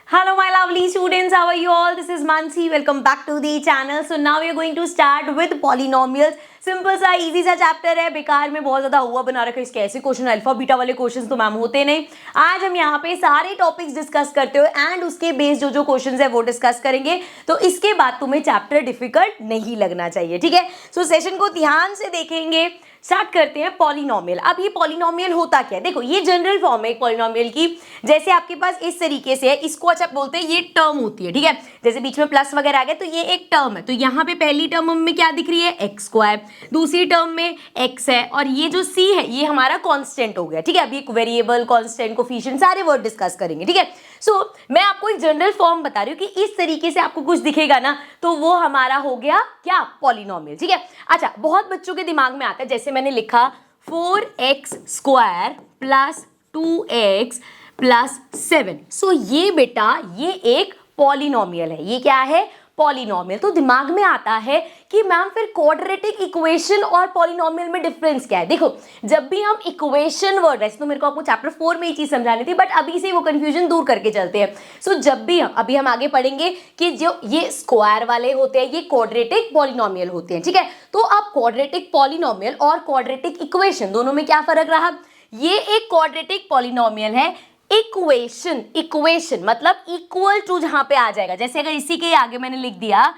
Hello my lovely students, how are you all? This is Mansi. Welcome back to the channel. So now we are going to start with polynomials. Simple सा easy सा chapter है, बेकार में बहुत ज्यादा हुआ बना रखा है इसके ऐसे क्वेश्चन, अल्फा बीटा वाले क्वेश्चंस तो मैम होते नहीं। आज हम यहाँ पे सारे टॉपिक्स डिस्कस करते हो एंड उसके बेस जो क्वेश्चंस है वो डिस्कस करेंगे, तो इसके बाद तुम्हें चैप्टर डिफिकल्ट नहीं लगना चाहिए, ठीक है। सो सेशन को ध्यान से देखेंगे। स्टार्ट करते हैं पॉलिनोमियल। अब ये पॉलिनोमियल होता क्या है, देखो ये जनरल फॉर्म है एक पॉलिनोमियल की। जैसे आपके पास इस तरीके से है, इसको अच्छा बोलते हैं ये टर्म होती है, ठीक है। जैसे बीच में प्लस वगैरह आ गया तो ये एक टर्म है, तो यहाँ पे पहली टर्म में क्या दिख रही है, एक्स स्क्वायर, दूसरी टर्म में एक्स है, और ये जो सी है ये हमारा कांस्टेंट हो गया, ठीक है। अभी एक वेरिएबल, कांस्टेंट, कोफिशिएंट सारे वर्ड डिस्कस करेंगे, ठीक है। सो मैं आपको एक जनरल फॉर्म बता रही हूँ कि इस तरीके से आपको कुछ दिखेगा ना तो वो हमारा हो गया क्या, पॉलिनोमियल, ठीक है। अच्छा, बहुत बच्चों के दिमाग में आता है, जैसे मैंने लिखा 4x square plus 2x plus 7। सो ये बेटा ये एक पॉलिनोमियल है, ये क्या है, पॉलिनोमियल। तो दिमाग में आता है कि मैम फिर क्वाड्रेटिक इक्वेशन और पॉलिनोमियल में डिफरेंस क्या है। देखो जब भी हम इक्वेशन वर्ड, वैसे तो मेरे को आपको चैप्टर 4 में ये चीज समझानी थी, बट अभी से वो कंफ्यूजन दूर करके चलते हैं। सो जब भी अभी हम आगे पढ़ेंगे कि जो ये स्क्वायर वाले होते हैं ये क्वाड्रेटिक पॉलिनोमियल होते हैं, ठीक है। तो अब क्वाड्रेटिक पॉलिनोमियल और क्वाड्रेटिक इक्वेशन दोनों में क्या फर्क रहा, ये एक क्वाड्रेटिक पॉलिनोमियल है। इक्वेशन मतलब इक्वल टू जहां पे आ जाएगा, जैसे अगर इसी के आगे मैंने लिख दिया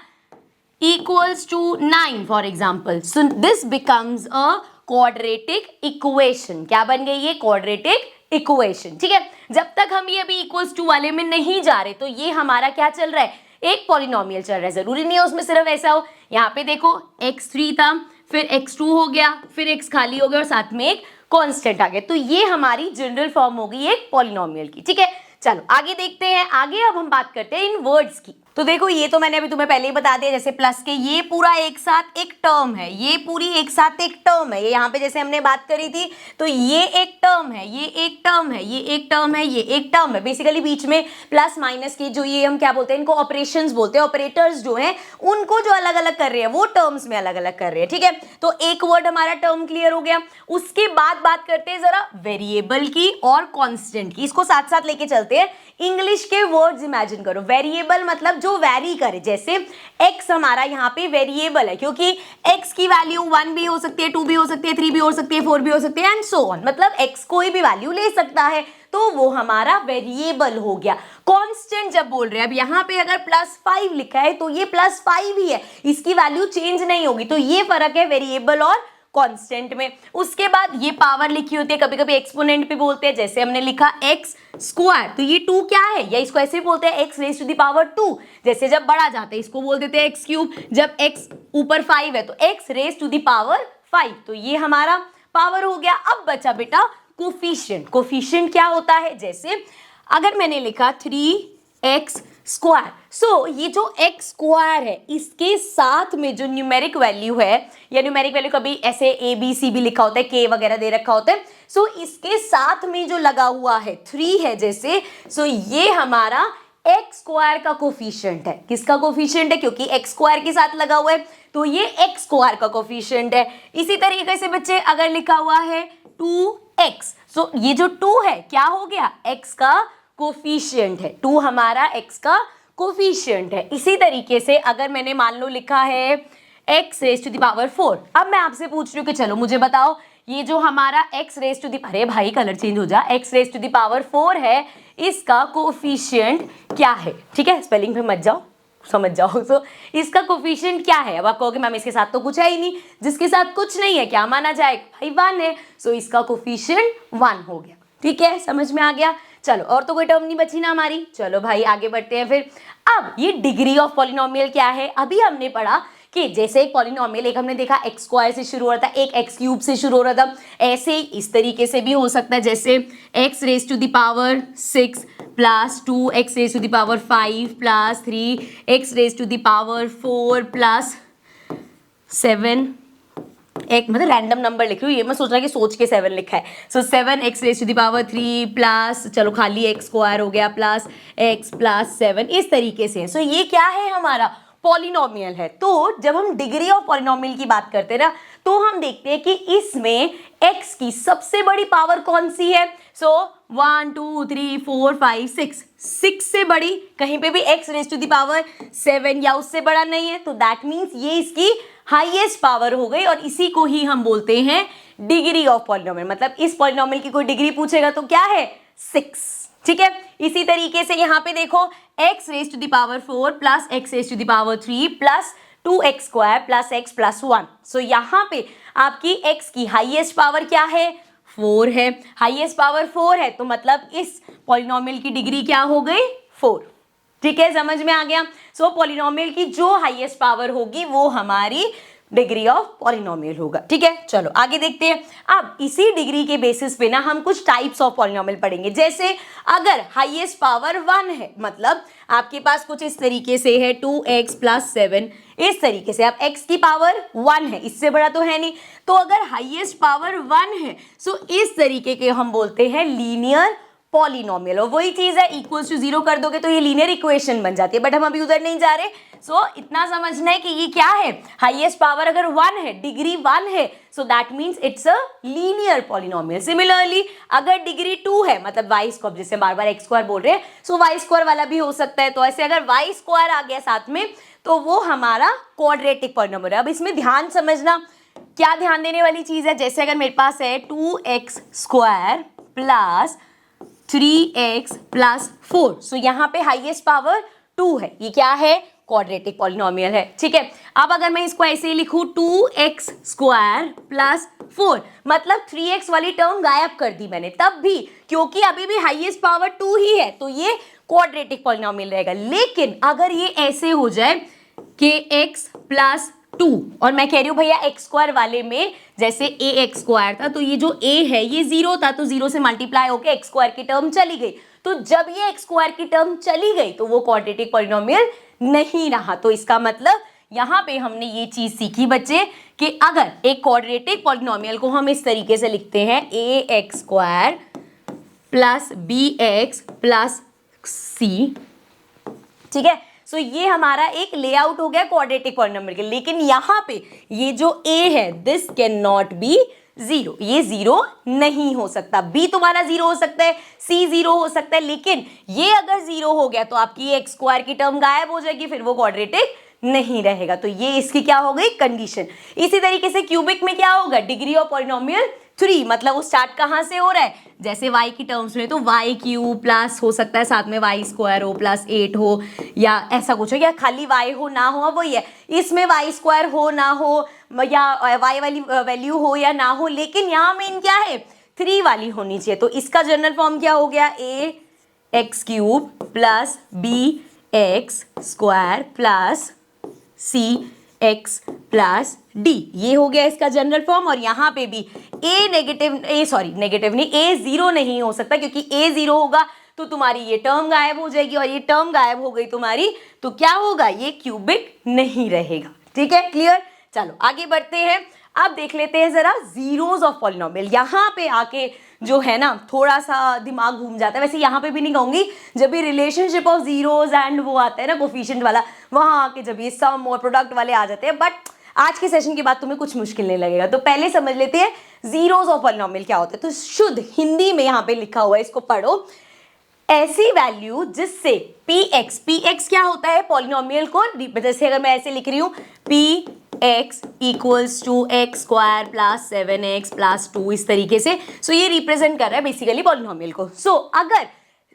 equals to 9 for example, so this becomes a quadratic equation. क्या बन गई ये, क्वाड्रेटिक इक्वेशन, ठीक है। जब तक हम ये अभी इक्वल्स टू वाले में नहीं जा रहे तो ये हमारा क्या चल रहा है, एक पॉलिनोमियल चल रहा है। जरूरी नहीं है उसमें सिर्फ ऐसा हो, यहाँ पे देखो x3 था, फिर x2 हो गया, फिर x खाली हो गया और साथ में एक कांस्टेंट आ गया, तो ये हमारी जनरल फॉर्म होगी एक पॉलिनोमियल की, ठीक है। चलो आगे देखते हैं। आगे अब हम बात करते हैं इन वर्ड्स की। तो देखो ये तो मैंने अभी तुम्हें पहले ही बता दिया, जैसे प्लस के ये पूरा एक साथ एक टर्म है, ये पूरी एक साथ एक टर्म है, ये यहाँ पे जैसे हमने बात करी थी तो ये एक टर्म है, ये एक टर्म है, ये एक टर्म है, ये एक टर्म है। बेसिकली बीच में प्लस माइनस के जो ये हम क्या बोलते हैं, इनको ऑपरेशंस बोलते हैं। ऑपरेटर्स जो हैं उनको जो अलग अलग कर रहे हैं वो टर्म्स में अलग अलग कर रहे हैं, ठीक है। तो एक वर्ड हमारा टर्म क्लियर हो गया। उसके बाद बात करते हैं जरा वेरिएबल की और कॉन्स्टेंट की, इसको साथ साथ लेके चलते हैं। इंग्लिश के वर्ड्स इमेजिन करो। वेरिएबल मतलब जो वैरी करे, जैसे x हमारा यहाँ पे वेरिएबल है क्योंकि x की वैल्यू 1 भी हो सकती है, 2 भी हो सकती है, 3 भी हो सकती है, 4 भी हो सकती है एंड सो ऑन, मतलब x कोई भी वैल्यू ले सकता है, तो वो हमारा वेरिएबल हो गया। कांस्टेंट जब बोल रहे हैं, अब यहाँ पे अगर +5 लिखा है तो ये +5 ही है, इसकी वैल्यू चेंज नहीं होगी, तो ये फर्क है वेरिएबल और कांस्टेंट में। उसके बाद ये पावर लिखी होती है, कभी कभी एक्सपोनेंट भी बोलते हैं, जैसे हमने लिखा x स्क्वायर, तो ये 2 क्या है, या इसको ऐसे बोलते हैं x raise to the power 2। जैसे जब बड़ा जाता है इसको बोल देते हैं x क्यूब, जब x ऊपर 5 है तो x raise to the power 5, तो ये हमारा पावर हो गया। अब बचा बेटा कोफिशिएंट। कोफिशिएंट क्या होता है, जैसे अगर मैंने लिखा 3x स्क्वायर, सो ये जो x स्क्वायर है इसके साथ में जो न्यूमेरिक वैल्यू है, या न्यूमेरिक वैल्यू कभी ऐसे a b c भी लिखा होता है, k वगैरह दे रखा होता है, सो इसके साथ में जो लगा हुआ है 3 है जैसे, सो ये हमारा x स्क्वायर का कोफिशिएंट है। किसका कोफिशिएंट है, क्योंकि x स्क्वायर के साथ लगा हुआ है तो ये x स्क्वायर का कोफिशिएंट है। इसी तरीके से बच्चे अगर लिखा हुआ है 2x, सो ये जो 2 है क्या हो गया, x का कोफिशिएंट है, 2 हमारा x का कोफिशिएंट है। इसी तरीके से अगर मैंने मान लो लिखा है x raise to the power 4, अब मैं आपसे पूछ रही हूँ कि चलो मुझे बताओ ये जो हमारा x रेज़ टू द, अरे भाई कलर चेंज हो जा, x raise to the power 4 है, इसका कोफिशिएंट क्या है, ठीक है। स्पेलिंग पे मत जाओ, समझ जाओ। तो इसका कोफिशिएंट क्या है, अब आप कहोगे मैम इसके साथ तो कुछ है ही नहीं, जिसके साथ कुछ नहीं है क्या माना जाए, भाई 1 है, सो इसका कोफिशिएंट 1 हो गया, ठीक है, समझ में आ गया। चलो और तो कोई टर्म नहीं बची ना हमारी, चलो भाई आगे बढ़ते हैं फिर। अब ये डिग्री ऑफ पॉलिनोमियल क्या है, अभी हमने पढ़ा कि जैसे एक पॉलिनोमियल, एक हमने देखा x स्क्वायर से शुरू हो रहा था, एक x क्यूब से शुरू हो रहा था, ऐसे ही इस तरीके से भी हो सकता है, जैसे x raise to the power 6 plus 2 x raise to the power 5 plus 3 x raise to the power 4 plus 7, एक मतलब रैंडम नंबर लिख रही हूँ, ये मैं सोच रहा कि सोच के 7 लिखा है, so 7x raise to the power 3 plus, चलो खाली x स्क्वायर हो गया, प्लस x प्लस 7, इस तरीके से। सो ये क्या है, हमारा पॉलिनोमियल है। तो जब हम डिग्री ऑफ पॉलिनोमियल की बात करते हैं ना तो हम देखते हैं कि इसमें x की सबसे बड़ी पावर कौन सी है। सो 1 2 3 4 5 6 से बड़ी कहीं पे भी x raise to the power 7 या उससे बड़ा नहीं है, तो दैट मीन्स ये इसकी हाईएस्ट पावर हो गई और इसी को ही हम बोलते हैं डिग्री ऑफ पॉलिनोमियल। मतलब इस पॉलिनोमियल की कोई डिग्री पूछेगा तो क्या है 6। ठीक है, इसी तरीके से यहाँ पे देखो x raise to the power 4 plus x raise to the power 3 plus 2x square plus x plus 1। So यहाँ पे आपकी x की हाईएस्ट पावर क्या है 4 है, हाईएस्ट पावर 4 है तो मतलब इस पॉलिनोमियल की डिग्री क्या हो गई 4। ठीक है, समझ में आ गया। सो पॉलिनोमियल की जो हाईएस्ट पावर होगी वो हमारी डिग्री ऑफ पॉलिनोमियल होगा। ठीक है, चलो आगे देखते हैं। अब इसी डिग्री के बेसिस पे ना हम कुछ टाइप्स ऑफ पॉलिनोमियल पढ़ेंगे। जैसे अगर हाईएस्ट पावर 1 है, मतलब आपके पास कुछ इस तरीके से है 2x प्लस 7, इस तरीके से। अब x की पावर 1 है, इससे बड़ा तो है नहीं, तो अगर हाईएस्ट पावर 1 है सो इस तरीके के हम बोलते हैं लीनियर पॉलिनोमियल। और वही चीज है, इक्वल्स टू 0 कर दोगे तो ये लीनियर इक्वेशन बन जाती है, बट हम अभी उधर नहीं जा रहे। सो इतना समझना है कि ये क्या है, हाईएस्ट पावर अगर 1 है, डिग्री 1 है, so that means it's a linear polynomial. Similarly अगर डिग्री 2 है, मतलब वाई स्क्वायर, जैसे बार बार एक्स स्क्वायर बोल रहे हैं, सो वाई स्क्वायर वाला भी हो सकता है। तो ऐसे अगर वाई स्क्वायर आ गया साथ में तो वो हमारा क्वाड्रेटिक पॉलिनोमियल है। अब इसमें ध्यान समझना, क्या ध्यान देने वाली चीज है, जैसे अगर मेरे पास है 2x square plus 3x plus 4, सो यहाँ पे हाईएस्ट पावर 2 है, ये क्या है क्वाड्रेटिक पॉलिनोमियल है। ठीक है, अब अगर मैं इसको ऐसे ही लिखूं 2x स्क्वायर प्लस 4, मतलब 3x वाली टर्म गायब कर दी मैंने, तब भी क्योंकि अभी भी हाईएस्ट पावर 2 ही है तो ये क्वाड्रेटिक पॉलिनोमियल रहेगा। लेकिन अगर ये ऐसे हो जाए कि x प्लस 2, और मैं कह रही हूँ भैया एक्स स्क्वायर वाले में जैसे ए एक्स स्क्वायर था तो ये जो a है ये 0 था, तो 0 से मल्टीप्लाई होकर एक्स स्क्वायर की टर्म चली गई, तो जब ये एक्स स्क्वायर की टर्म चली गई तो वो क्वाड्रेटिक पॉलिनोमियल नहीं रहा। तो इसका मतलब यहाँ पे हमने ये चीज सीखी बच्चे कि अगर एक क्वाड्रेटिक पॉलिनोमियल को हम इस तरीके से लिखते हैं A X square plus B X plus C, ठीक है, सो ये हमारा एक लेआउट हो गया क्वाड्रेटिक पॉलिनोमियल के। लेकिन यहाँ पे ये जो a है दिस कैन नॉट बी 0, ये 0 नहीं हो सकता। b तुम्हारा 0 हो सकता है, c 0 हो सकता है, लेकिन ये अगर 0 हो गया तो आपकी एक्स स्क्वायर की टर्म गायब हो जाएगी, फिर वो क्वाड्रेटिक नहीं रहेगा। तो ये इसकी क्या हो गई कंडीशन। इसी तरीके से क्यूबिक में क्या होगा, डिग्री ऑफ पॉलिनोमियल 3, मतलब वो स्टार्ट कहाँ से हो रहा है, जैसे y की टर्म्स में तो वाई क्यूब प्लस हो सकता है साथ में वाई स्क्वायर हो प्लस 8 हो, या ऐसा कुछ हो, या खाली y हो ना हो, वही है, इसमें वाई स्क्वायर हो ना हो, या y वाली वैल्यू हो या ना हो, लेकिन यहाँ मेन क्या है 3 वाली होनी चाहिए। तो इसका जनरल फॉर्म क्या हो गया, a x cube plus B x square plus C x plus d, ये हो गया इसका जनरल फॉर्म। और यहाँ पे भी नेगेटिव नहीं, ए 0 नहीं हो सकता, क्योंकि ए 0 होगा तो तुम्हारी ये टर्म गायब हो जाएगी, और ये टर्म गायब हो गई तुम्हारी तो क्या होगा, ये क्यूबिक नहीं रहेगा। ठीक है, क्लियर। चलो आगे बढ़ते हैं। अब देख लेते हैं जरा जीरोज ऑफ पॉलिनोमियल। यहाँ पे आके जो है ना थोड़ा सा दिमाग घूम जाता है, वैसे यहाँ पे भी नहीं कहूंगी, जब भी रिलेशनशिप ऑफ जीरोज एंड वो आता है ना कोफिशिएंट वाला, वहां आके जब ये सम और प्रोडक्ट वाले आ जाते हैं, बट आज के सेशन के बाद तुम्हें कुछ मुश्किल नहीं लगेगा। तो पहले समझ लेते हैं जीरोज ऑफ पॉलिनोमियल क्या होते हैं। तो शुद्ध हिंदी में यहाँ पे लिखा हुआ है, इसको पढ़ो, ऐसी वैल्यू जिससे px क्या होता है पॉलिनोमियल को, जैसे अगर मैं ऐसे लिख रही हूँ px equals to x square plus 7x plus 2, इस तरीके से। सो ये रिप्रेजेंट कर रहा है बेसिकली पॉलिनोमियल को। सो अगर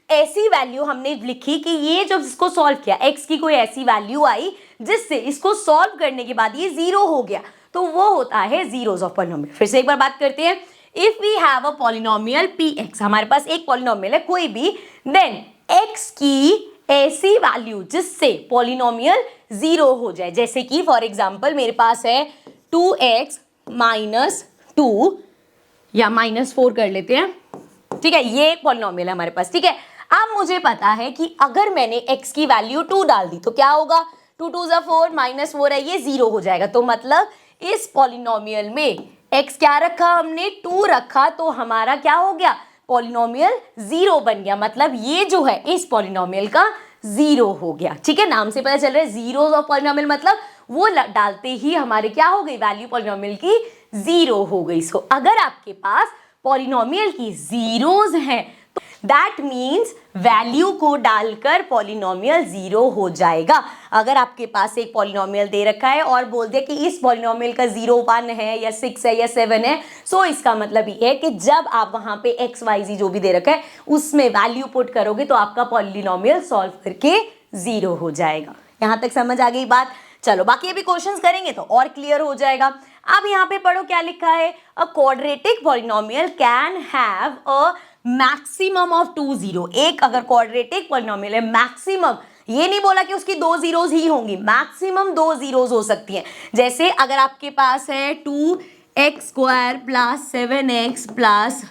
ऐसी वैल्यू हमने लिखी कि ये जब इसको सॉल्व किया, x की कोई ऐसी वैल्यू आई जिससे इसको सॉल्व करने के बाद ये 0 हो गया, तो वो होता है जीरोज ऑफ पॉलिनोमियल। फिर से एक बार बात करते हैं, if we have a polynomial px, हमारे पास एक पॉलिनोमियल है कोई भी, देन x की ऐसी वैल्यू जिससे पॉलिनोमियल 0 हो जाए, जैसे कि फॉर एग्जांपल मेरे पास है 2x माइनस 2 या माइनस 4 कर लेते हैं, ठीक है, ये एक पॉलिनोमियल है हमारे पास। ठीक है, अब मुझे पता है कि अगर मैंने x की वैल्यू 2 डाल दी तो क्या होगा, 2 2 = 4 माइनस 4 है, ये 0 हो जाएगा। तो मतलब इस पॉलिनोमियल में x क्या रखा हमने, 2 रखा, तो हमारा क्या हो गया, पॉलिनोमियल 0 बन गया। मतलब ये जो है इस पॉलिनोमियल का 0 हो गया। ठीक है, नाम से पता चल रहा है जीरोज ऑफ पॉलिनोमियल मतलब वो डालते ही हमारे क्या हो गई, वैल्यू पॉलिनोमियल की 0 हो गई। सो अगर आपके पास पॉलिनोमियल की जीरोज हैं तो दैट मीन्स वैल्यू को डालकर पॉलिनोमियल 0 हो जाएगा। अगर आपके पास एक पॉलिनोमियल दे रखा है और बोल दिया कि इस पॉलिनोमियल का 0 1 है या 6 है या 7 है, सो इसका मतलब ये है कि जब आप वहां पे x y z जो भी दे रखा है उसमें वैल्यू पुट करोगे तो आपका पॉलिनोमियल सॉल्व करके 0 हो जाएगा। यहां तक समझ आ गई बात? चलो बाकी अभी क्वेश्चंस करेंगे तो और क्लियर हो जाएगा। अब यहाँ पे पढ़ो क्या लिखा है, अ quadratic polynomial can have a maximum of 2 zero. एक अगर क्वाड्रेटिक पॉलिनोमियल है, मैक्सिमम ये नहीं बोला कि उसकी 2 जीरोज ही होंगी, मैक्सिमम 2 जीरोज हो सकती हैं। जैसे अगर आपके पास है 2x² प्लस 7x प्लस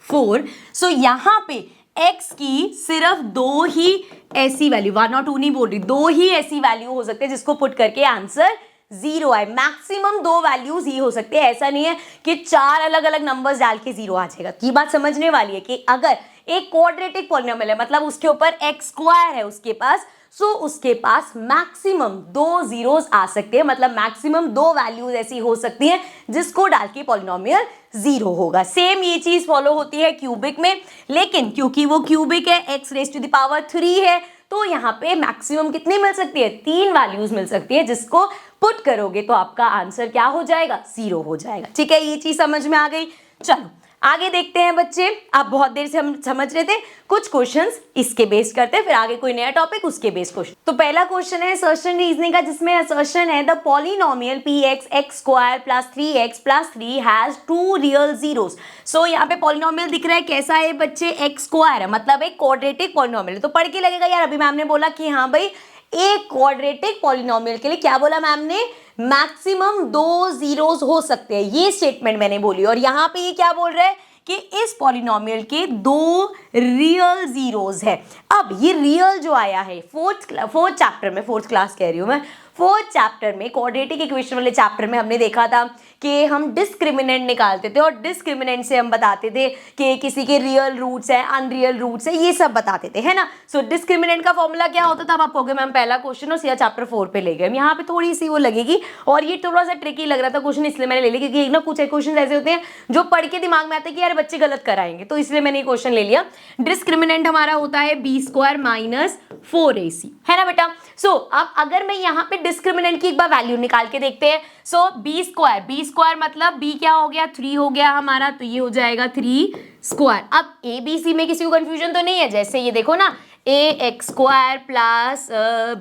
4, सो यहाँ पे x की सिर्फ 2 ही ऐसी वैल्यू, 1 और 2 नहीं बोल रही, 2 ही ऐसी वैल्यू हो सकते हैं जिसको पुट करके आंसर 0 आए। मैक्सिमम 2 वैल्यूज ही हो सकते हैं, ऐसा नहीं है कि 4 अलग अलग नंबर्स डाल के 0 आ जाएगा। ये बात समझने वाली है कि अगर एक क्वाड्रेटिक पॉलिनोमियल है, मतलब उसके ऊपर x² है उसके पास, सो उसके पास मैक्सिमम 2 जीरोस आ सकते हैं, मतलब मैक्सिमम 2 वैल्यूज ऐसी हो सकती हैं जिसको डाल के पॉलिनोमियल 0 होगा। सेम ये चीज फॉलो होती है क्यूबिक में, लेकिन क्योंकि वो क्यूबिक है, x⁻³ है, तो यहाँ पे मैक्सिमम कितनी मिल सकती है, 3 वैल्यूज मिल सकती है, जिसको पुट करोगे तो आपका आंसर क्या हो जाएगा, 0 हो जाएगा। ठीक है, ये चीज समझ में आ गई। चलो आगे देखते हैं बच्चे, आप बहुत देर से हम समझ रहे थे, कुछ क्वेश्चंस इसके बेस करते हैं, फिर आगे कोई नया टॉपिक उसके बेस क्वेश्चन। तो पहला क्वेश्चन है असर्शन रीजनिंग का, जिसमें असर्शन है the polynomial px x² plus 3x plus 3 has 2 real zeros. So यहाँ पे पॉलिनोमियल दिख रहा है, कैसा है बच्चे, x² है, मतलब एक क्वाड्रेटिक पॉलिनोमियल। तो पढ़ के लगेगा यार अभी मैम ने बोला कि हाँ भाई एक क्वाड्रेटिक पॉलिनोमियल के लिए क्या बोला मैम ने, मैक्सिमम 2 जीरोस हो सकते हैं, ये स्टेटमेंट मैंने बोली। और यहाँ पे ये क्या बोल रहा है कि इस पॉलिनोमियल के 2 रियल जीरोस है। अब ये रियल जो आया है फोर्थ चैप्टर में, फोर्थ क्लास कह रही हूँ मैं, फोर्थ चैप्टर में क्वाड्रेटिक इक्वेशन वाले चैप्टर में हमने देखा था कि हम डिस्क्रिमिनेंट निकालते थे और डिस्क्रिमिनेंट से हम बताते थे कि किसी के रियल रूट्स है, अनरियल रूट्स है, ये सब बताते थे, है ना। सो डिस्क्रिमिनेंट का फॉर्मूला क्या होता था, अब आप कहोगे मैम पहला क्वेश्चन और सीधा चैप्टर 4 पे ले गए। यहाँ पे थोड़ी सी वो लगेगी और ये थोड़ा सा ट्रिकी लग रहा था क्वेश्चन, इसलिए मैंने ले लिया, क्योंकि ना कुछ क्वेश्चन ऐसे होते हैं जो पढ़ के दिमाग में आते हैं कि यार बच्चे गलत कराएंगे, तो इसलिए मैंने ये क्वेश्चन ले लिया। डिस्क्रिमिनेंट हमारा होता है b² माइनस 4ac, है ना बेटा। सो अब अगर मैं यहाँ पे डिस्क्रिमिनेंट की एक बार वैल्यू निकाल के देखते हैं, सो b² मतलब b क्या हो गया, 3 हो गया हमारा, तो ये हो जाएगा 3²। अब ABC में किसी को कंफ्यूजन तो नहीं है, जैसे ये देखो ना ax² plus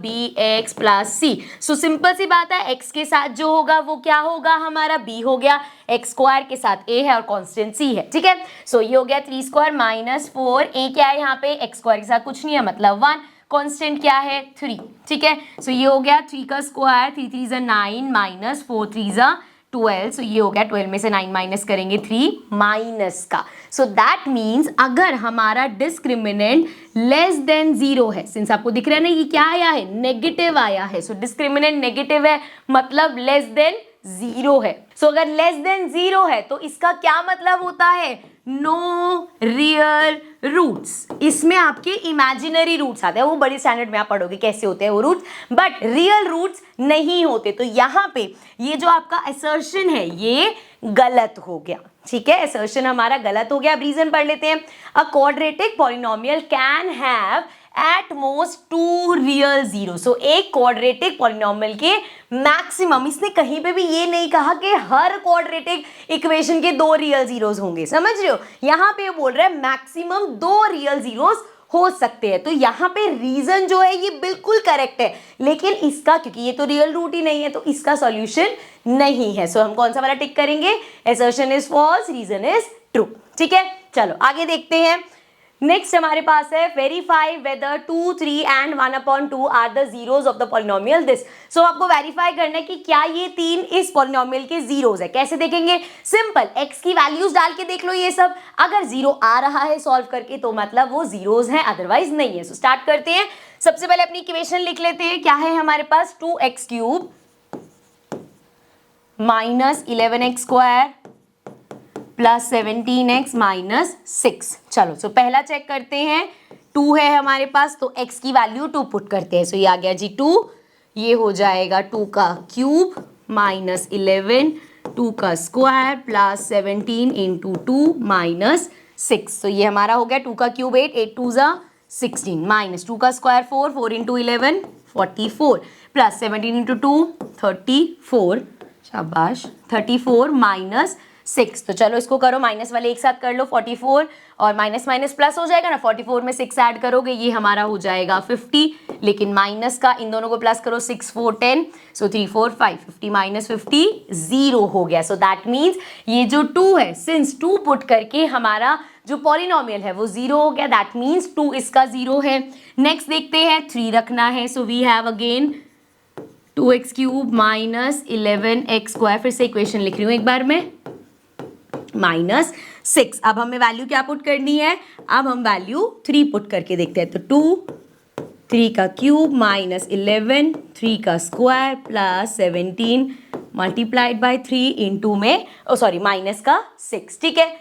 bx plus c। So simple सी बात है, x के साथ जो होगा वो क्या होगा हमारा, b हो गया, x² के साथ a है और कांस्टेंट c है, ठीक है। सो ये हो गया 3² माइनस 4, a क्या है यहाँ पे, x² के साथ कुछ नहीं है मतलब 1, कांस्टेंट क्या है 3, ठीक है। सो ये हो गया 3 का स्क्वायर, 3 3 = 9 माइनस 4 3 = 12, सो ये हो गया 12 में से 9 माइनस करेंगे 3 माइनस का। सो दैट मीन्स अगर हमारा डिस्क्रिमिनेंट लेस देन 0 है, सिंस आपको दिख रहा है ना ये क्या आया है, नेगेटिव आया है, सो डिस्क्रिमिनेंट नेगेटिव है मतलब लेस देन 0 है। सो अगर लेस देन 0 है तो इसका क्या मतलब होता है, नो रियल रूट्स। इसमें आपके इमेजिनरी रूट्स आते हैं, वो बड़ी स्टैंडर्ड में आप पढ़ोगे कैसे होते हैं वो रूट्स, बट रियल रूट्स नहीं होते। तो यहाँ पे ये जो आपका असर्शन है ये गलत हो गया, ठीक है, असर्शन हमारा गलत हो गया। अब रीजन पढ़ लेते हैं, a quadratic polynomial can have at most 2 real zero. So एक क्वाड्रेटिक पॉलिनोमियल के मैक्सिमम, इसने कहीं पे भी ये नहीं कहा कि हर क्वाड्रेटिक इक्वेशन के 2 रियल जीरोस होंगे, समझ रहे हो, यहाँ पे बोल रहा है मैक्सिमम 2 रियल जीरोस हो सकते हैं। तो यहाँ पे रीजन जो है ये बिल्कुल करेक्ट है, लेकिन इसका क्योंकि ये तो रियल रूट ही नहीं है तो इसका सॉल्यूशन नहीं है। सो हम कौन सा वाला टिक करेंगे, assertion is false, reason is true, ठीक है। चलो आगे देखते हैं, नेक्स्ट हमारे पास है verify whether 2 3 and 1/2 are the zeros of the polynomial this. So आपको वेरीफाई करना है कि क्या ये 3 इस पॉलिनोमियल के जीरोस है। कैसे देखेंगे, सिंपल x की वैल्यूज डाल के देख लो, ये सब अगर 0 आ रहा है सॉल्व करके तो मतलब वो जीरोस हैं, अदरवाइज नहीं है। सो स्टार्ट करते हैं, सबसे पहले अपनी इक्वेशन लिख लेते हैं, क्या है हमारे पास 2x³ minus 11x² plus 17x minus 6। चलो सो पहला चेक करते हैं, 2 है हमारे पास तो x की वैल्यू 2 पुट करते हैं, सो ये आ गया जी 2, ये हो जाएगा 2 का क्यूब माइनस 11, 2 का स्क्वायर प्लस 17 इंटू 2 माइनस 6। तो ये हमारा हो गया 2 का क्यूब 8, 8 2 ज़ा 16 माइनस 2 का स्क्वायर 4, 4 इंटू 11 44 प्लस 17 इंटू 2 34, शाबाश 34 माइनस 6। तो चलो इसको करो, माइनस वाले एक साथ कर लो, 44 और माइनस माइनस प्लस हो जाएगा ना, 44 में 6 ऐड करोगे ये हमारा हो जाएगा 50, लेकिन माइनस का इन दोनों को प्लस करो, 6 4 10, सो 3 4 5, 50 माइनस 50 0 हो गया। सो दैट मीन्स ये जो 2 है, सिंस 2 पुट करके हमारा जो पॉलिनोमियल है वो 0 हो गया, दैट मीन्स 2 इसका 0 है। नेक्स्ट देखते हैं, 3 रखना है, so we have again 2x cube minus 11x square, फिर से इक्वेशन लिख रही हूँ एक बार में, माइनस 6। अब हमें वैल्यू क्या पुट करनी है, अब हम वैल्यू 3 पुट करके देखते हैं। तो 2 3 का क्यूब माइनस 11 3 का square plus 17 multiplied by 3 into में सॉरी माइनस का 6, ठीक है।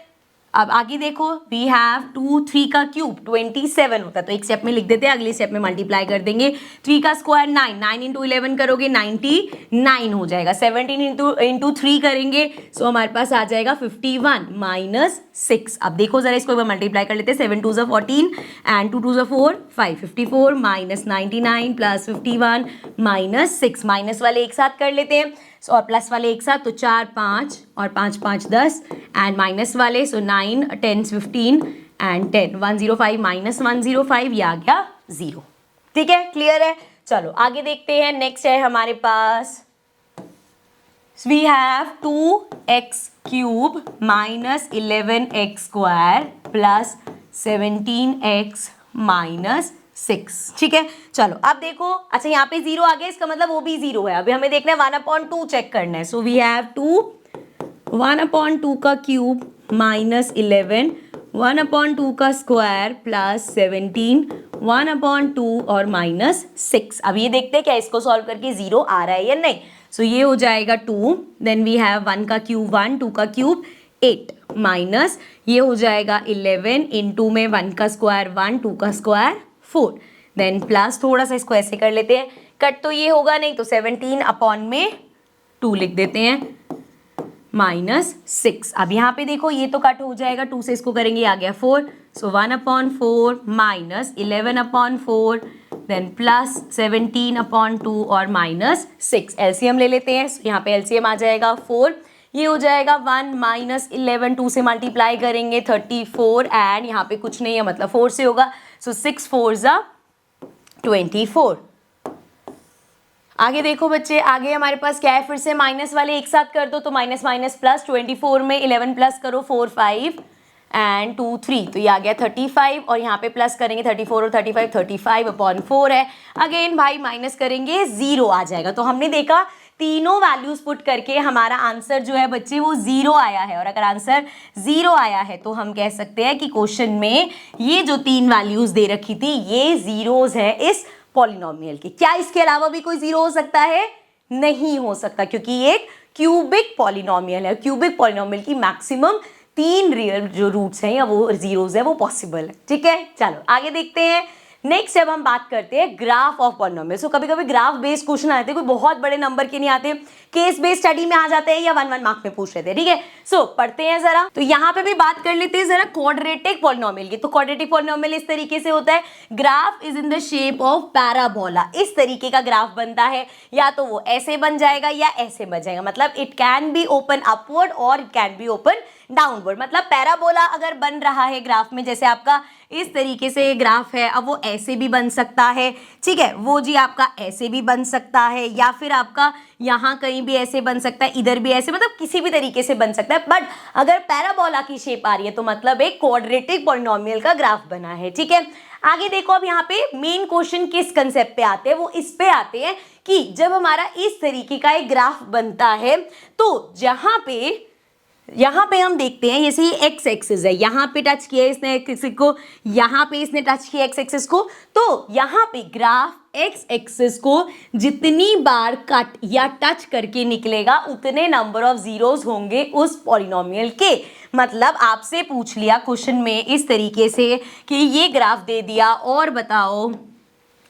अब आगे देखो, वी हैव 2 3 का क्यूब 27 होता है, तो एक स्टेप में लिख देते हैं, अगले स्टेप में मल्टीप्लाई कर देंगे। 3 का स्क्वायर 9, 9 इंटू 11 करोगे 99 हो जाएगा, 17 इंटू 3 करेंगे सो हमारे पास आ जाएगा 51 माइनस 6। अब देखो जरा इसको एक बार मल्टीप्लाई कर लेते हैं, 7 2 ज़ा 14 एंड 2 2 ज़ा 4 5, 54 माइनस 99 प्लस 51 माइनस 6, माइनस वाले एक साथ कर लेते हैं और प्लस वाले एक साथ, तो 4 5 और 5 5 10 एंड माइनस वाले, सो 9 10 15 एंड 10 105 माइनस 105, ये आ गया 0, ठीक है, क्लियर है। चलो आगे देखते हैं, नेक्स्ट है हमारे पास, we have 2x cube minus 11x square plus 17x minus 6, ठीक है। चलो अब देखो, अच्छा यहाँ पे 0 आ गया, इसका मतलब वो भी 0 है। अभी हमें देखना है 1/2 चेक करना है, सो वी हैव 2 1/2 का क्यूब माइनस 11 1/2 का स्क्वायर प्लस 17 1/2 और माइनस 6। अब ये देखते हैं क्या इसको सॉल्व करके 0 आ रहा है या नहीं। सो ये हो जाएगा 2, देन वी हैव 1 का क्यूब 1, 2 का क्यूब 8 माइनस ये हो जाएगा 11 इंटू में 1 का स्क्वायर 1, 2 का स्क्वायर 4, देन प्लस थोड़ा सा इसको ऐसे कर लेते हैं, कट तो ये होगा नहीं, तो 17 अपॉन में 2 लिख देते हैं माइनस 6। अब यहाँ पे देखो ये तो कट हो जाएगा, 2 से इसको करेंगे आ गया 4, सो 1/4 माइनस 11/4 देन प्लस 17/2 और माइनस 6। एलसीएम ले लेते हैं, यहाँ पे एलसीएम आ जाएगा 4, ये हो जाएगा 1 माइनस 11 2 से मल्टीप्लाई करेंगे 34 एंड यहाँ पे कुछ नहीं है मतलब 4 से होगा, सो 6 4 ज़ा 24। आगे देखो बच्चे, आगे हमारे पास क्या है, फिर से माइनस वाले एक साथ कर दो, तो माइनस माइनस प्लस 24 में 11 प्लस करो 4 5 एंड 2 3, तो ये आ गया 35 और यहाँ पे प्लस करेंगे 34 और 35 35/4 है। अगेन भाई माइनस करेंगे 0 आ जाएगा। तो हमने देखा तीनों वैल्यूज पुट करके हमारा आंसर जो है बच्चे वो 0 आया है, और अगर आंसर 0 आया है तो हम कह सकते हैं कि क्वेश्चन में ये जो 3 वैल्यूज दे रखी थी ये जीरोज है इस पॉलिनोमियल की। क्या इसके अलावा भी कोई 0 हो सकता है? नहीं हो सकता, क्योंकि ये एक क्यूबिक पॉलिनोमियल है। क्यूबिक पॉलिनोमियल की मैक्सिमम 3 रियल जो रूट्स हैं या वो जीरोज है वो पॉसिबल है, ठीक है। चलो आगे देखते हैं। नेक्स्ट जब हम बात करते हैं ग्राफ ऑफ पॉलिनोमियल, सो कभी कभी ग्राफ बेस्ड क्वेश्चन आते हैं, कोई बहुत बड़े नंबर के नहीं आते, केस बेस्ड स्टडी में आ जाते हैं या 1 मार्क में पूछ लेते हैं, ठीक है। सो पढ़ते हैं जरा, तो यहाँ पे भी बात कर लेते हैं जरा क्वाड्रेटिक पॉलिनोमियल की। तो क्वाड्रेटिक पॉलिनोमियल इस तरीके से होता है, graph is in the shape of parabola, इस तरीके का ग्राफ बनता है, या तो वो ऐसे बन जाएगा या ऐसे बन जाएगा, मतलब it can be open upward और it can be open downward. मतलब पैराबोला अगर बन रहा है ग्राफ में, जैसे आपका इस तरीके से ग्राफ है, अब वो ऐसे भी बन सकता है, ठीक है, वो जी आपका ऐसे भी बन सकता है, या फिर आपका यहाँ कहीं भी ऐसे बन सकता है, इधर भी ऐसे, मतलब किसी भी तरीके से बन सकता है। बट अगर पैराबोला की शेप आ रही है तो मतलब एक क्वाड्रेटिक पॉलिनोमियल का ग्राफ बना है, ठीक है। आगे देखो, अब यहाँ पे मेन क्वेश्चन किस कंसेप्ट पे आते हैं, वो इस पे आते हैं कि जब हमारा इस तरीके का एक ग्राफ बनता है तो यहाँ पे हम देखते हैं जैसे ये एक्स एक्सिस है, यहाँ पे टच किया इसने एक्सिस को, यहाँ पे इसने टच किया एक्स एक्सिस को, तो यहाँ पे ग्राफ एक्स एक्सिस को जितनी बार कट या टच करके निकलेगा उतने नंबर ऑफ जीरोस होंगे उस पॉलिनोमियल के। मतलब आपसे पूछ लिया क्वेश्चन में इस तरीके से कि ये ग्राफ दे दिया और बताओ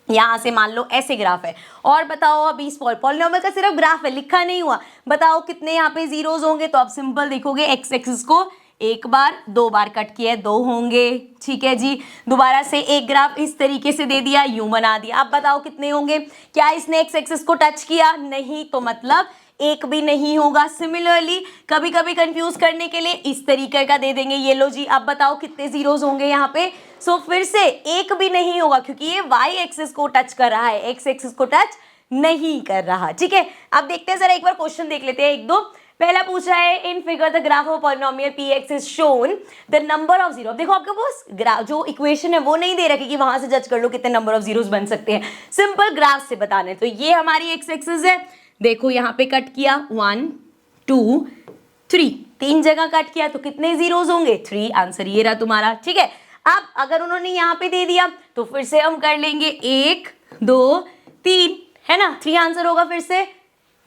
यहाँ से मान लो ऐसे ग्राफ है और बताओ अब इस पॉलिनॉमियल का सिर्फ ग्राफ है, लिखा नहीं हुआ, बताओ कितने यहाँ पे जीरोज होंगे। तो आप सिंपल देखोगे एक्स एक्सिस को एक बार दो बार कट किया है, दो होंगे, ठीक है जी। दोबारा से एक ग्राफ इस तरीके से दे दिया, यूं बना दिया, अब बताओ कितने होंगे। क्या इसने एक्स एक्सिस को टच किया? नहीं, तो मतलब एक भी नहीं होगा। सिमिलरली कभी कभी कंफ्यूज करने के लिए इस तरीके का दे देंगे, ये लो जी, अब बताओ कितने जीरोज होंगे यहाँ पे। सो फिर से एक भी नहीं होगा क्योंकि ये वाई एक्सिस को टच कर रहा है, एक्स एक्सिस को टच नहीं कर रहा, ठीक है। अब देखते हैं जरा एक बार क्वेश्चन देख लेते हैं एक दो। पहला पूछा है in figure the graph of polynomial px is shown the number of zero. देखो आपके पास ग्राफ जो इक्वेशन है वो नहीं दे रखी कि वहां से जज कर लो कितने नंबर ऑफ जीरोस बन सकते हैं, सिंपल ग्राफ से बताने। तो ये हमारी एक्स एक्सिस है, देखो यहाँ पे कट किया 1 2 3, तीन जगह कट किया तो कितने जीरोस होंगे? 3, आंसर ये रहा तुम्हारा, ठीक है। अब अगर उन्होंने यहाँ पे दे दिया तो फिर से हम कर लेंगे 1 2 3, है ना, 3 आंसर होगा फिर से।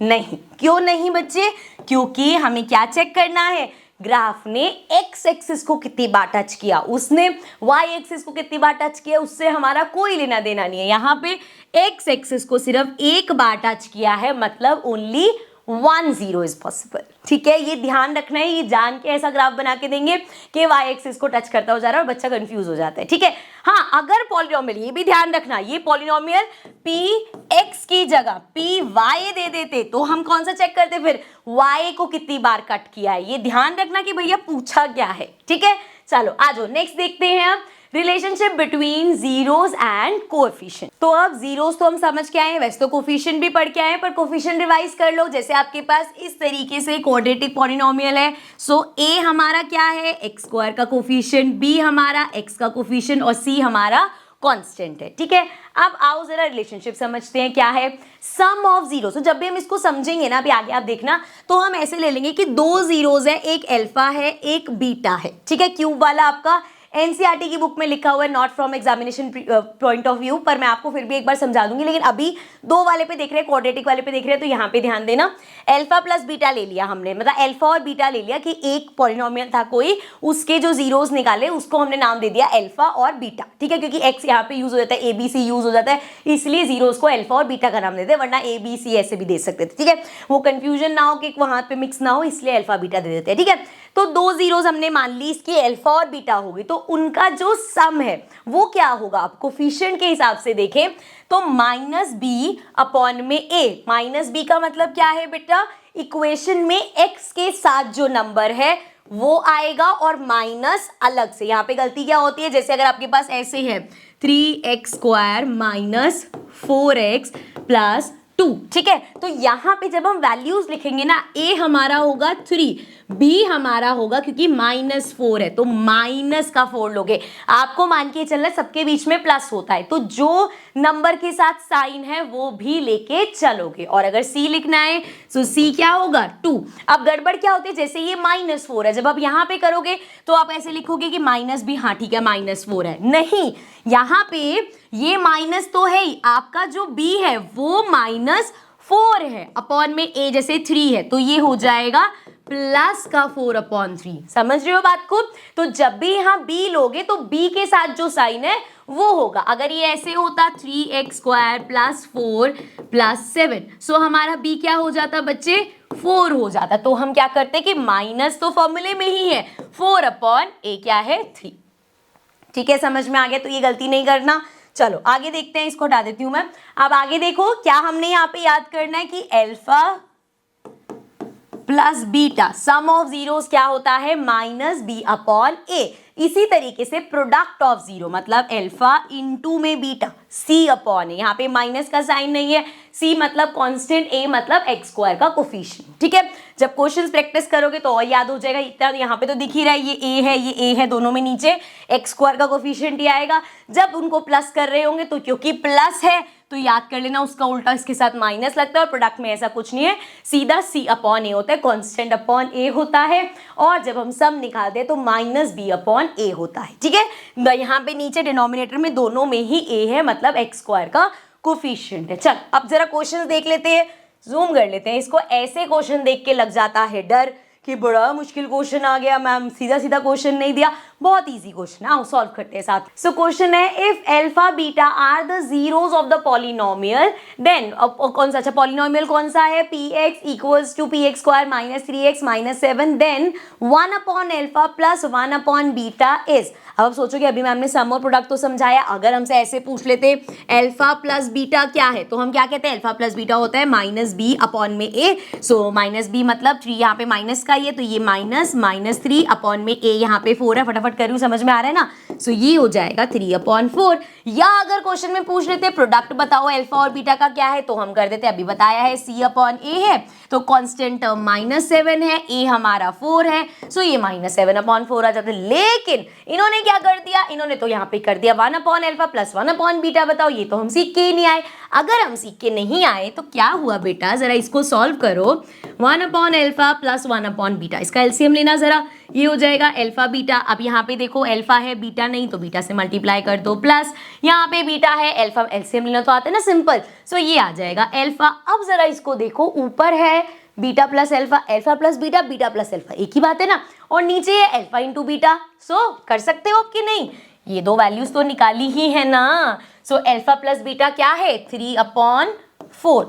नहीं, क्यों नहीं बच्चे? क्योंकि हमें क्या चेक करना है, ग्राफ ने एक्स एक्सिस को कितनी बार टच किया, उसने वाई एक्सिस को कितनी बार टच किया, उससे हमारा कोई लेना देना नहीं है। यहाँ पे एक्स एक्सिस को सिर्फ एक बार टच किया है, मतलब ओनली 1 0 इज पॉसिबल, ठीक है। ये ध्यान रखना है, ये जान के ऐसा ग्राफ बना के देंगे कि वाई एक्सिस को टच करता हो जा रहा है और बच्चा कंफ्यूज हो जाता है, ठीक है। हाँ, अगर पॉलिनोमियल, ये भी ध्यान रखना, ये पॉलिनोमियल पी एक्स की जगह पी वाई दे देते तो हम कौन सा चेक करते, फिर वाई को कितनी बार कट किया है। ये ध्यान रखना कि भैया पूछा क्या है, ठीक है। चलो आ जाओ नेक्स्ट देखते हैं अब relationship between zeros and coefficient. तो अब जीरोस तो हम समझ के आए हैं, वैसे तो कोएफिशिएंट भी पढ़ के आए हैं, पर कोएफिशिएंट रिवाइज कर लो। जैसे आपके पास इस तरीके से क्वाड्रेटिक पॉलिनोमियल है, सो ए हमारा क्या है, एक्स स्क्वायर का कोएफिशिएंट, बी हमारा एक्स का कोएफिशिएंट और सी हमारा कांस्टेंट है, ठीक है। अब आओ जरा रिलेशनशिप समझते हैं क्या है, सम ऑफ जीरो। तो जब भी हम इसको समझेंगे ना, अभी आगे आप देखना, तो हम ऐसे ले लेंगे कि दो जीरोज है, एक अल्फा है एक बीटा है, ठीक है। क्यूब वाला आपका एनसीईआरटी की बुक में लिखा हुआ है, not from examination point of view, पर मैं आपको फिर भी एक बार समझा दूंगी। लेकिन अभी दो वाले पे देख रहे हैं, क्वाड्रेटिक वाले पे देख रहे हैं, तो यहाँ पे ध्यान देना। अल्फा प्लस बीटा ले लिया हमने, मतलब अल्फा और बीटा ले लिया कि एक पॉलिनोमियल था कोई, उसके जो जीरोस निकाले उसको हमने नाम दे दिया अल्फा और बीटा, ठीक है। क्योंकि एक्स यहाँ पे यूज हो जाता है, ABC यूज हो जाता है, इसलिए जीरोस को अल्फा और बीटा का नाम देते हैं, वरना ABC ऐसे भी दे सकते थे, ठीक है। वो कंफ्यूजन ना हो कि वहां पे मिक्स ना हो, इसलिए अल्फा बीटा दे देते हैं, ठीक है। तो दो जीरोस हमने मान ली, इसकी अल्फा और बीटा होगी, तो उनका जो सम है वो क्या होगा। आप कोफिशिएंट के हिसाब से देखें तो माइनस बी अपॉन में ए, माइनस बी का मतलब क्या है बेटा, इक्वेशन में एक्स के साथ जो नंबर है वो आएगा और माइनस अलग से। यहाँ पे गलती क्या होती है, जैसे अगर आपके पास ऐसे है 3x square minus 4x plus 2, ठीक है। तो यहाँ पे जब हम वैल्यूज लिखेंगे ना, a हमारा होगा 3, b हमारा होगा, क्योंकि -4 है तो माइनस का 4 लोगे। आपको मान के चलना सबके बीच में प्लस होता है, तो जो नंबर के साथ साइन है वो भी लेके चलोगे। और अगर c लिखना है तो c क्या होगा 2। अब गड़बड़ क्या होती है, जैसे ये -4 है, जब आप यहाँ पे करोगे तो आप ऐसे लिखोगे कि माइनस भी, हाँ ठीक है -4 है, नहीं, यहाँ पे ये माइनस तो है ही, आपका जो b है वो -4 है, अपॉन में a जैसे 3 है तो ये हो जाएगा प्लस का 4/3। समझ रहे हो बात को। तो जब भी यहाँ b लोगे तो b के साथ जो साइन है वो होगा। अगर ये ऐसे होता 3x स्क्वायर प्लस 4 प्लस 7, सो हमारा b क्या हो जाता बच्चे, 4 हो जाता। तो हम क्या करते कि माइनस तो फॉर्मूले में ही है, 4/a क्या है 3, ठीक है। समझ में आ गया, तो ये गलती नहीं करना। चलो आगे देखते हैं, इसको हटा देती हूं मैं। अब आगे देखो क्या हमने यहाँ पे याद करना है कि alpha plus beta, sum of zeros क्या होता है, माइनस बी अपॉन ए। इसी तरीके से प्रोडक्ट ऑफ जीरो मतलब अल्फा इनटू में बीटा, सी अपॉन ए। यहाँ पे माइनस का साइन नहीं है, सी मतलब कांस्टेंट, ए मतलब एक्स स्क्वायर का कोफिशिएंट, ठीक है। जब क्वेश्चंस प्रैक्टिस करोगे तो और याद हो जाएगा। इतना यहाँ पे तो दिख ही रहा है, ये ए है ये ए है, दोनों में नीचे एक्स स्क्वायर का कोफिशिएंट ही आएगा। जब उनको प्लस कर रहे होंगे तो क्योंकि प्लस है तो याद कर लेना उसका उल्टा इसके साथ माइनस लगता है, और प्रोडक्ट में ऐसा कुछ नहीं है, सीधा सी अपॉन ए होता है, कांस्टेंट अपॉन ए होता है। और जब हम सम निकालते हैं तो माइनस बी अपॉन ए होता है, ठीक है। यहाँ पे नीचे डिनोमिनेटर में दोनों में ही ए है, मतलब एक्स स्क्वायर का कोफिशिएंट है। चल अब जरा क्वेश्चन देख लेते हैं, जूम कर लेते हैं इसको। ऐसे क्वेश्चन देख के लग जाता है डर कि बड़ा मुश्किल क्वेश्चन आ गया मैम, सीधा सीधा क्वेश्चन नहीं दिया। बहुत इजी क्वेश्चन है, आओ सॉल्व करते हैं साथ। सो क्वेश्चन है if alpha beta are the zeros of the polynomial then, कौन सा, अच्छा पॉलिनोमियल कौन सा है, p x equals to p x square minus 3x minus 7 then 1 upon alpha plus 1 upon beta is. अब सोचो कि अभी मैम ने सम और प्रोडक्ट तो समझाया, अगर हमसे ऐसे पूछ लेते अल्फा प्लस बीटा क्या है, तो हम क्या कहते हैं, अल्फा प्लस बीटा होता है माइनस बी अपॉन में ए। सो माइनस बी मतलब 3, यहाँ पे माइनस का ये, तो ये माइनस 3 अपॉन में ए, यहाँ पे 4 है, फटाफट करूँ, समझ में आ रहा है ना। सो ये हो जाएगा 3/4। या अगर क्वेश्चन में पूछ लेते प्रोडक्ट बताओ अल्फा और बीटा का क्या है, तो हम कर देते, अभी बताया है c अपॉन ए है, तो कांस्टेंट टर्म -7 है, ए हमारा 4 है, सो ये -7/4 आ जाता है। लेकिन इन्होंने क्या कर दिया, इन्होंने तो यहाँ पे कर दिया 1 upon alpha plus 1 upon beta. बताओ, ये तो हम सीख के ही नहीं आए। अगर हम सीख के नहीं आए तो क्या हुआ बेटा, जरा इसको सॉल्व करो। 1 upon alpha plus 1 upon beta, इसका एलसीएम लेना जरा, ये हो जाएगा अल्फा बीटा। अब यहाँ पे देखो अल्फा है, बीटा नहीं, तो बीटा से मल्टीप्लाई कर दो, प्लस यहाँ पे बीटा है, अल्फा एलसीएम लेना तो आता है ना सिंपल, सो ये आ जाएगा अल्फा। अब जरा इसको देखो, ऊपर है beta plus alpha, alpha plus beta, beta plus alpha, एक ही बात है ना, और नीचे है अल्फा इंटू बीटा। सो कर सकते हो कि नहीं, ये दो वैल्यूज तो निकाली ही है ना। सो अल्फा प्लस बीटा क्या है, 3/4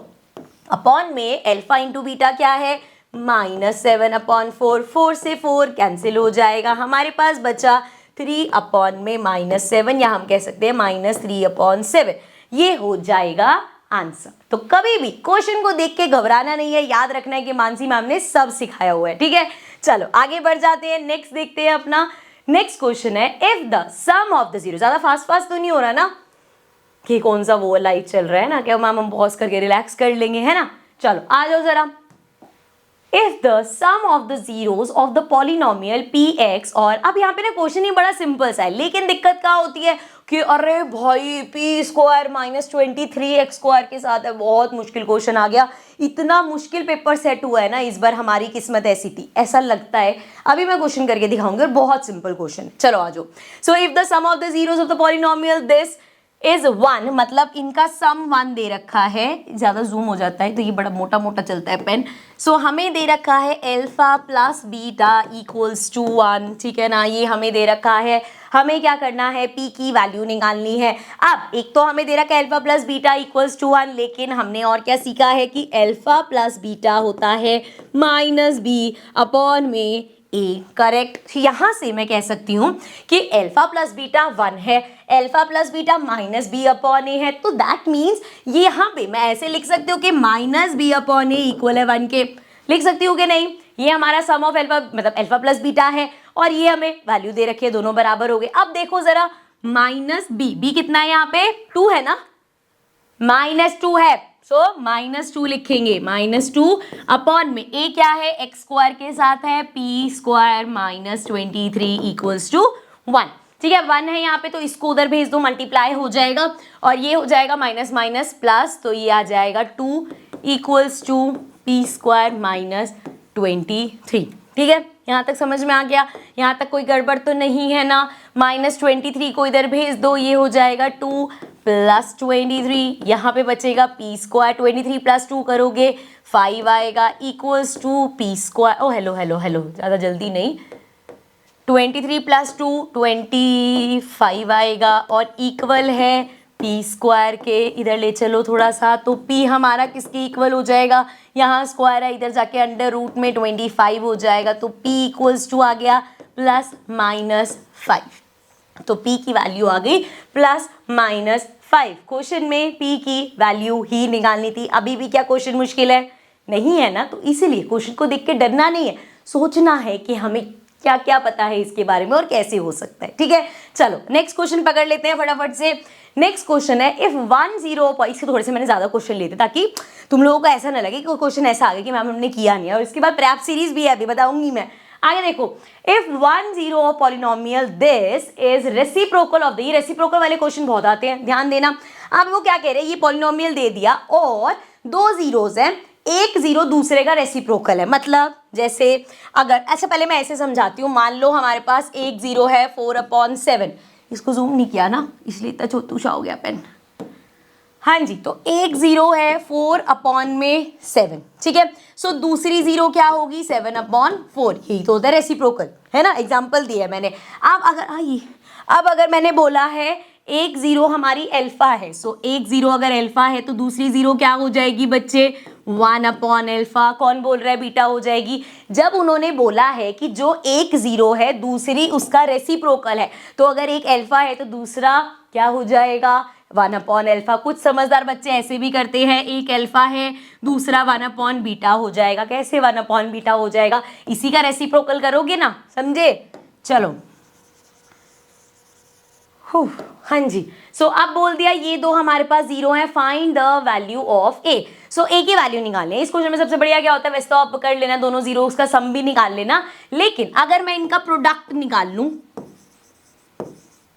अपॉन में अल्फा इंटू बीटा क्या है, -7/4। 4 से 4 कैंसिल हो जाएगा, हमारे पास बचा 3 अपॉन में -7, या हम कह सकते हैं -3/7। ये हो जाएगा आंसर। तो कभी भी क्वेश्चन को देख के घबराना नहीं है, याद रखना है कि मानसी मैम ने सब सिखाया हुआ है, ठीक है। चलो आगे बढ़ जाते हैं, नेक्स्ट देखते हैं अपना। नेक्स्ट क्वेश्चन है if the sum of the zero, ज्यादा फास्ट तो नहीं हो रहा ना कि कौन सा वो लाइट चल रहा है ना, क्या मैम हम पॉज करके रिलैक्स कर लेंगे, है ना। चलो आ जाओ जरा। If the sum of the zeros of the polynomial px, और अब यहाँ पे ना क्वेश्चन ही बड़ा सिंपल सा है, लेकिन दिक्कत क्या होती है कि अरे भाई p स्क्वायर -23x² के साथ है, बहुत मुश्किल क्वेश्चन आ गया। इतना मुश्किल पेपर सेट हुआ है ना इस बार, हमारी किस्मत ऐसी थी, ऐसा लगता है। अभी मैं क्वेश्चन करके दिखाऊंगी, बहुत सिंपल क्वेश्चन। चलो आ जाओ। So if the sum of the zeros of the polynomial this is 1, मतलब इनका सम 1 दे रखा है, ज्यादा जूम हो जाता है तो ये बड़ा मोटा मोटा चलता है पेन। सो हमें दे रखा है alpha plus beta equals to 1, ठीक है ना, ये हमें दे रखा है। हमें क्या करना है, पी की वैल्यू निकालनी है। अब एक तो हमें दे रखा है alpha plus beta equals to 1, लेकिन हमने और क्या सीखा है कि अल्फा प्लस बीटा होता है -b अपॉन में ए, करेक्ट। यहाँ से मैं कह सकती हूँ कि अल्फा प्लस बीटा 1 है, alpha plus beta -b upon A है, तो दैट मीन्स ये यहाँ पे मैं ऐसे लिख सकती हूँ कि -b अपॉन ए इक्वल है 1 के, लिख सकती हूँ कि नहीं। ये हमारा सम ऑफ अल्फा मतलब अल्फा प्लस बीटा है, और ये हमें वैल्यू दे रखी है, दोनों बराबर हो गए। अब देखो जरा -b कितना है, यहाँ पे 2 है ना, -2 है, सो -2 लिखेंगे, -2 अपॉन में ए क्या है, x² के साथ है, p² -23 इक्वल्स टू 1, ठीक है। 1 है यहाँ पे, तो इसको उधर भेज दो, मल्टीप्लाई हो जाएगा, और ये हो जाएगा माइनस माइनस प्लस, तो ये आ जाएगा 2 इक्वल्स टू p² -23, ठीक है। यहाँ तक समझ में आ गया, यहाँ तक कोई गड़बड़ तो नहीं है ना। -23 को इधर भेज दो, ये हो जाएगा 2 + 23, यहाँ पे बचेगा p², 23 + 2 करोगे 5 आएगा, इक्वल्स टू p², ओ हेलो हेलो हेलो, ज़्यादा जल्दी नहीं, 23 + 2 25 आएगा, और इक्वल है p² के, इधर ले चलो थोड़ा सा, तो p हमारा किसके इक्वल हो जाएगा, यहाँ स्क्वायर है, इधर जाके अंडर रूट में 25 हो जाएगा, तो p = आ गया +-5, तो p की वैल्यू आ गई +-5। क्वेश्चन में p की वैल्यू ही निकालनी थी। अभी भी क्या क्वेश्चन मुश्किल है, नहीं है ना, तो इसीलिए क्वेश्चन को देख के डरना नहीं है, सोचना है कि हमें क्या क्या पता है इसके बारे में और कैसे हो सकता है, ठीक है। चलो नेक्स्ट क्वेश्चन पकड़ लेते हैं फटाफट से। नेक्स्ट क्वेश्चन है इफ 1 0, इसके थोड़े से मैंने ज्यादा क्वेश्चन लिए थे ताकि तुम लोगों को ऐसा ना लगे कि क्वेश्चन ऐसा आ गया कि मैम हमने किया नहीं है, और इसके बाद प्रैप सीरीज भी है, अभी बताऊंगी मैं आगे। देखो if 1 0 polynomial this is reciprocal of the, ये रेसिप्रोकल वाले क्वेश्चन बहुत आते हैं, ध्यान देना। अब वो क्या कह रहे हैं, ये पॉलिनोमियल दे दिया और 2 जीरोस हैं, एक जीरो दूसरे का रेसिप्रोकल है, मतलब जैसे अगर, अच्छा पहले मैं ऐसे समझाती हूँ, मान लो हमारे पास एक जीरो है 4/7, इसको जूम नहीं किया ना इसलिए इतना छोटूसा हो गया पेन, हाँ जी, तो एक जीरो है 4/7, ठीक है। सो दूसरी जीरो क्या होगी 7/4, यही तो होता है रेसिप्रोकल, है ना, एग्जाम्पल दिया है मैंने। अब अगर मैंने बोला है एक जीरो हमारी अल्फा है, सो एक जीरो अगर अल्फा है तो दूसरी जीरो क्या हो जाएगी बच्चे, 1/अल्फा। कौन बोल रहा है, बीटा हो जाएगी। जब उन्होंने बोला है कि जो एक जीरो है दूसरी उसका रेसिप्रोकल है, तो अगर एक अल्फा है तो दूसरा क्या हो जाएगा, 1/अल्फा। कुछ समझदार बच्चे ऐसे भी करते हैं, एक अल्फा है दूसरा 1/बीटा हो जाएगा। कैसे 1/बीटा हो जाएगा, इसी का रेसिप्रोकल करोगे ना, समझे। चलो हाँ जी, सो अब बोल दिया ये दो हमारे पास जीरो है, फाइंड द वैल्यू ऑफ ए। सो ए की वैल्यू निकालनी है। इस क्वेश्चन में सबसे बढ़िया क्या होता है, वैसे तो आप कर लेना, दोनों जीरो उसका सम भी निकाल लेना, लेकिन अगर मैं इनका प्रोडक्ट निकाल लूं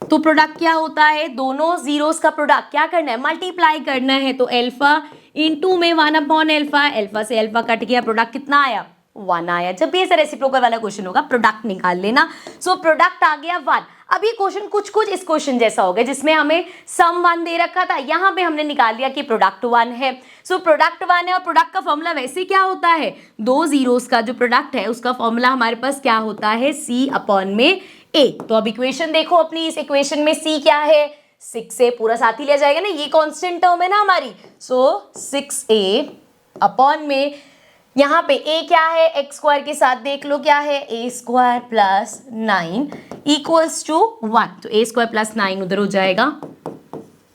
तो प्रोडक्ट क्या होता है, दोनों जीरोस का प्रोडक्ट क्या करना है, मल्टीप्लाई करना है। तो अल्फा इनटू में 1/अल्फा, अल्फा से अल्फा कट गया, प्रोडक्ट कितना आया, 1 आया। जब भी ऐसा रेसिप्रोकल वाला क्वेश्चन होगा प्रोडक्ट निकाल लेना। सो प्रोडक्ट आ गया 1। अभी क्वेश्चन कुछ इस क्वेश्चन जैसा हो गया जिसमें हमें सम 1 दे रखा था, यहाँ पे हमने निकाल लिया कि प्रोडक्ट 1 है। सो प्रोडक्ट 1 है और प्रोडक्ट का फॉर्मूला वैसे क्या होता है, दो जीरोस का जो प्रोडक्ट है उसका फॉर्मूला हमारे पास क्या होता है, C/A। तो अब इक्वेशन देखो अपनी, इस इक्वेशन में C क्या है, 6A पूरा साथ ही लिया जाएगा ना, ये कांस्टेंट टर्म है ना हमारी। सो 6A अपॉन में यहाँ पे a क्या है, एक्स स्क्वायर के साथ देख लो क्या है, a square plus 9 equals to 1। तो a स्क्वायर प्लस 9 उधर हो जाएगा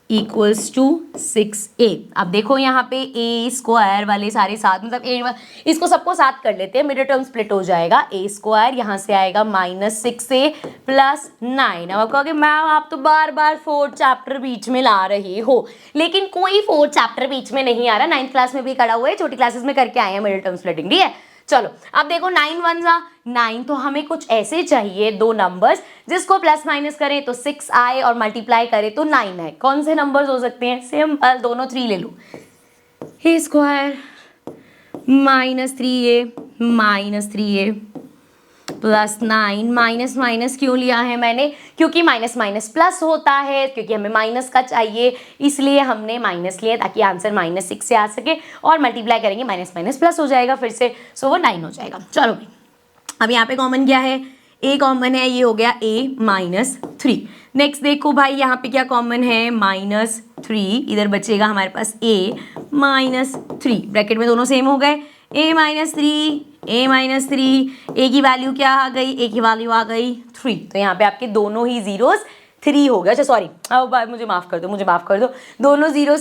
इक्वल्स टू 6a। अब देखो यहाँ पे a स्क्वायर वाले सारे साथ, मतलब a, इसको सबको साथ कर लेते हैं, मिडिल टर्म स्प्लिट हो जाएगा, a स्क्वायर यहाँ से आएगा -6a प्लस 9। अब आप कहोगे मैम आप तो बार बार 4th चैप्टर बीच में ला रही हो, लेकिन कोई 4th चैप्टर बीच में नहीं आ रहा, 9th क्लास में भी खड़ा हुआ है, छोटी क्लासेस में करके आए हैं मिडिल टर्म स्प्लिटिंग, ठीक है। चलो अब देखो 9 1 जा 9, तो हमें कुछ ऐसे चाहिए दो नंबर्स जिसको प्लस माइनस करें तो 6 आए और मल्टीप्लाई करें तो 9 आए। कौन से नंबर्स हो सकते हैं, सिंपल, दोनों 3 ले लो, a square -3a plus 9। Minus minus क्यों लिया है मैंने, क्योंकि माइनस माइनस प्लस होता है, क्योंकि हमें माइनस का चाहिए इसलिए हमने माइनस लिया ताकि आंसर -6 से आ सके, और मल्टीप्लाई करेंगे माइनस माइनस प्लस हो जाएगा फिर से, सो वो 9 हो जाएगा। चलो भाई अब यहाँ पे कॉमन क्या है, a कॉमन है, ये हो गया a -3। नेक्स्ट देखो भाई यहाँ पे क्या कॉमन है, -3, इधर बचेगा हमारे पास a -3, ब्रैकेट में दोनों सेम हो गए, a -3 a की वैल्यू क्या आ गई, a की वैल्यू आ गई 3। तो यहाँ पे आपके दोनों ही जीरोस 3 हो गए। अच्छा सॉरी, अब मुझे माफ कर दो, दोनों 0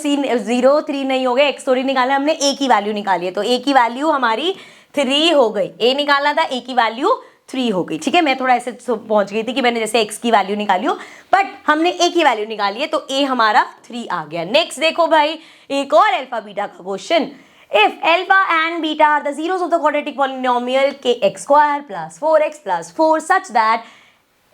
3 नहीं हो गए, x थोड़ी निकाला हमने, a की वैल्यू निकाली है, तो a की वैल्यू हमारी 3 हो गई, a निकालना था, a की वैल्यू 3 हो गई, ठीक है। मैं थोड़ा ऐसे पहुंच गई थी कि मैंने जैसे x की वैल्यू निकाली हो, बट हमने a की वैल्यू निकाली है तो a हमारा 3 आ गया। नेक्स्ट देखो भाई एक और अल्फा बीटा का question, if alpha and beta are the zeros of the quadratic polynomial kx square plus 4x plus 4 such that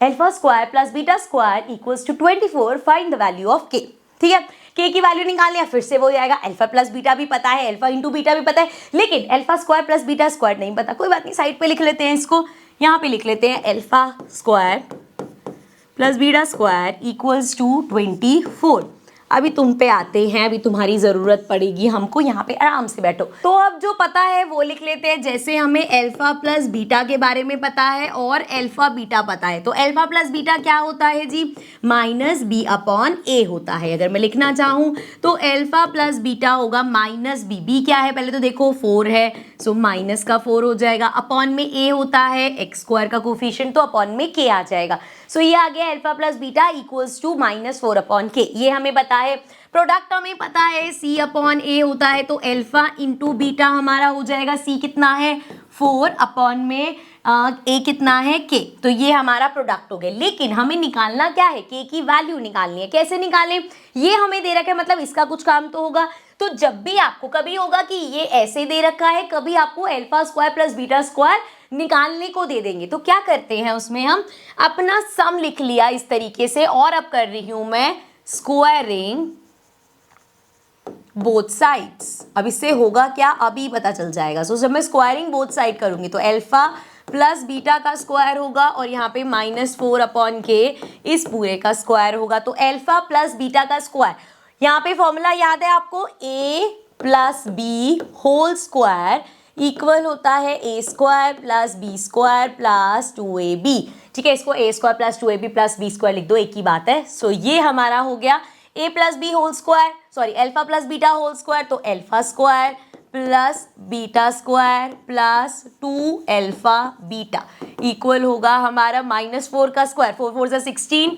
alpha square plus beta square equals to 24, find the value of k। ठीक है, k की value निकाल लिया, फिर से वो आएगा, alpha plus beta भी पता है, अल्फा इंटू बीटा भी पता है, लेकिन alpha square plus beta square नहीं पता। कोई बात नहीं, साइड पे लिख लेते हैं इसको, यहाँ पे लिख लेते हैं alpha square plus beta square equals to 24। अभी तुम पे आते हैं, अभी तुम्हारी ज़रूरत पड़ेगी हमको, यहाँ पे आराम से बैठो। तो अब जो पता है वो लिख लेते हैं, जैसे हमें अल्फा प्लस बीटा के बारे में पता है और अल्फा बीटा पता है, तो अल्फा प्लस बीटा क्या होता है जी, -b/a होता है। अगर मैं लिखना चाहूँ तो अल्फा प्लस बीटा होगा -b, b क्या है पहले तो देखो 4 है, सो माइनस का 4 हो जाएगा, अपॉन में a होता है एक्स स्क्वायर का कोफिशिएंट, तो अपॉन में k आ जाएगा। सो ये आ गया alpha plus beta equals to -4/k। ये हमें पता है, प्रोडक्ट हमें पता है c/a होता है, तो अल्फा इंटू बीटा हमारा हो जाएगा, c कितना है 4 अपॉन में a कितना है k, तो ये हमारा प्रोडक्ट हो गया। लेकिन हमें निकालना क्या है, k की वैल्यू निकालनी है। कैसे निकालें, ये हमें दे रखा है, मतलब इसका कुछ काम तो होगा। तो जब भी आपको कभी होगा कि ये ऐसे दे रखा है, कभी आपको alpha square plus beta square निकालने को दे देंगे, तो क्या करते हैं उसमें हम अपना सम लिख लिया इस तरीके से, और अब कर रही हूं मैं स्क्वायरिंग बोथ साइड्स। अब इससे होगा क्या, अभी पता चल जाएगा। सो जब मैं स्क्वायरिंग बोथ साइड करूंगी तो अल्फा प्लस बीटा का स्क्वायर होगा और यहाँ पे -4/k इस पूरे का स्क्वायर होगा, तो अल्फा प्लस बीटा का स्क्वायर। यहाँ पे फॉर्मूला याद है आपको, a + b whole square equal होता है A square plus B square plus 2ab। ठीक है, इसको A square plus 2ab plus B square लिख दो, एक ही बात है। सो ये हमारा हो गया A plus B whole square, sorry alpha plus beta whole square, तो alpha square plus beta square plus 2 alpha beta equal होगा हमारा -4 का स्क्वायर, 4 4 16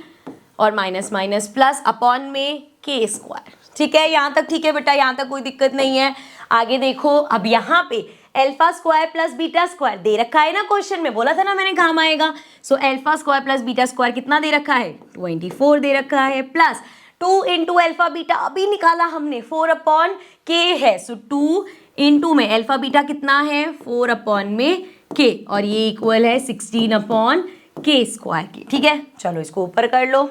और माइनस माइनस प्लस अपॉन में के स्क्वायर। ठीक है, यहाँ तक ठीक है बेटा, यहाँ तक कोई दिक्कत नहीं है। आगे देखो, अब यहाँ पे alpha square plus beta square दे रखा है ना, क्वेश्चन में बोला था ना मैंने काम आएगा। So alpha square plus beta square कितना दे रखा है, 24 दे रखा है, प्लस 2 इंटू अल्फा बीटा अभी निकाला हमने, 4 अपॉन के है। सो 2 इंटू में अल्फा बीटा कितना है, 4 अपॉन में के, और ये इक्वल है 16 अपॉन के स्क्वायर के। ठीक है, चलो इसको ऊपर कर लो।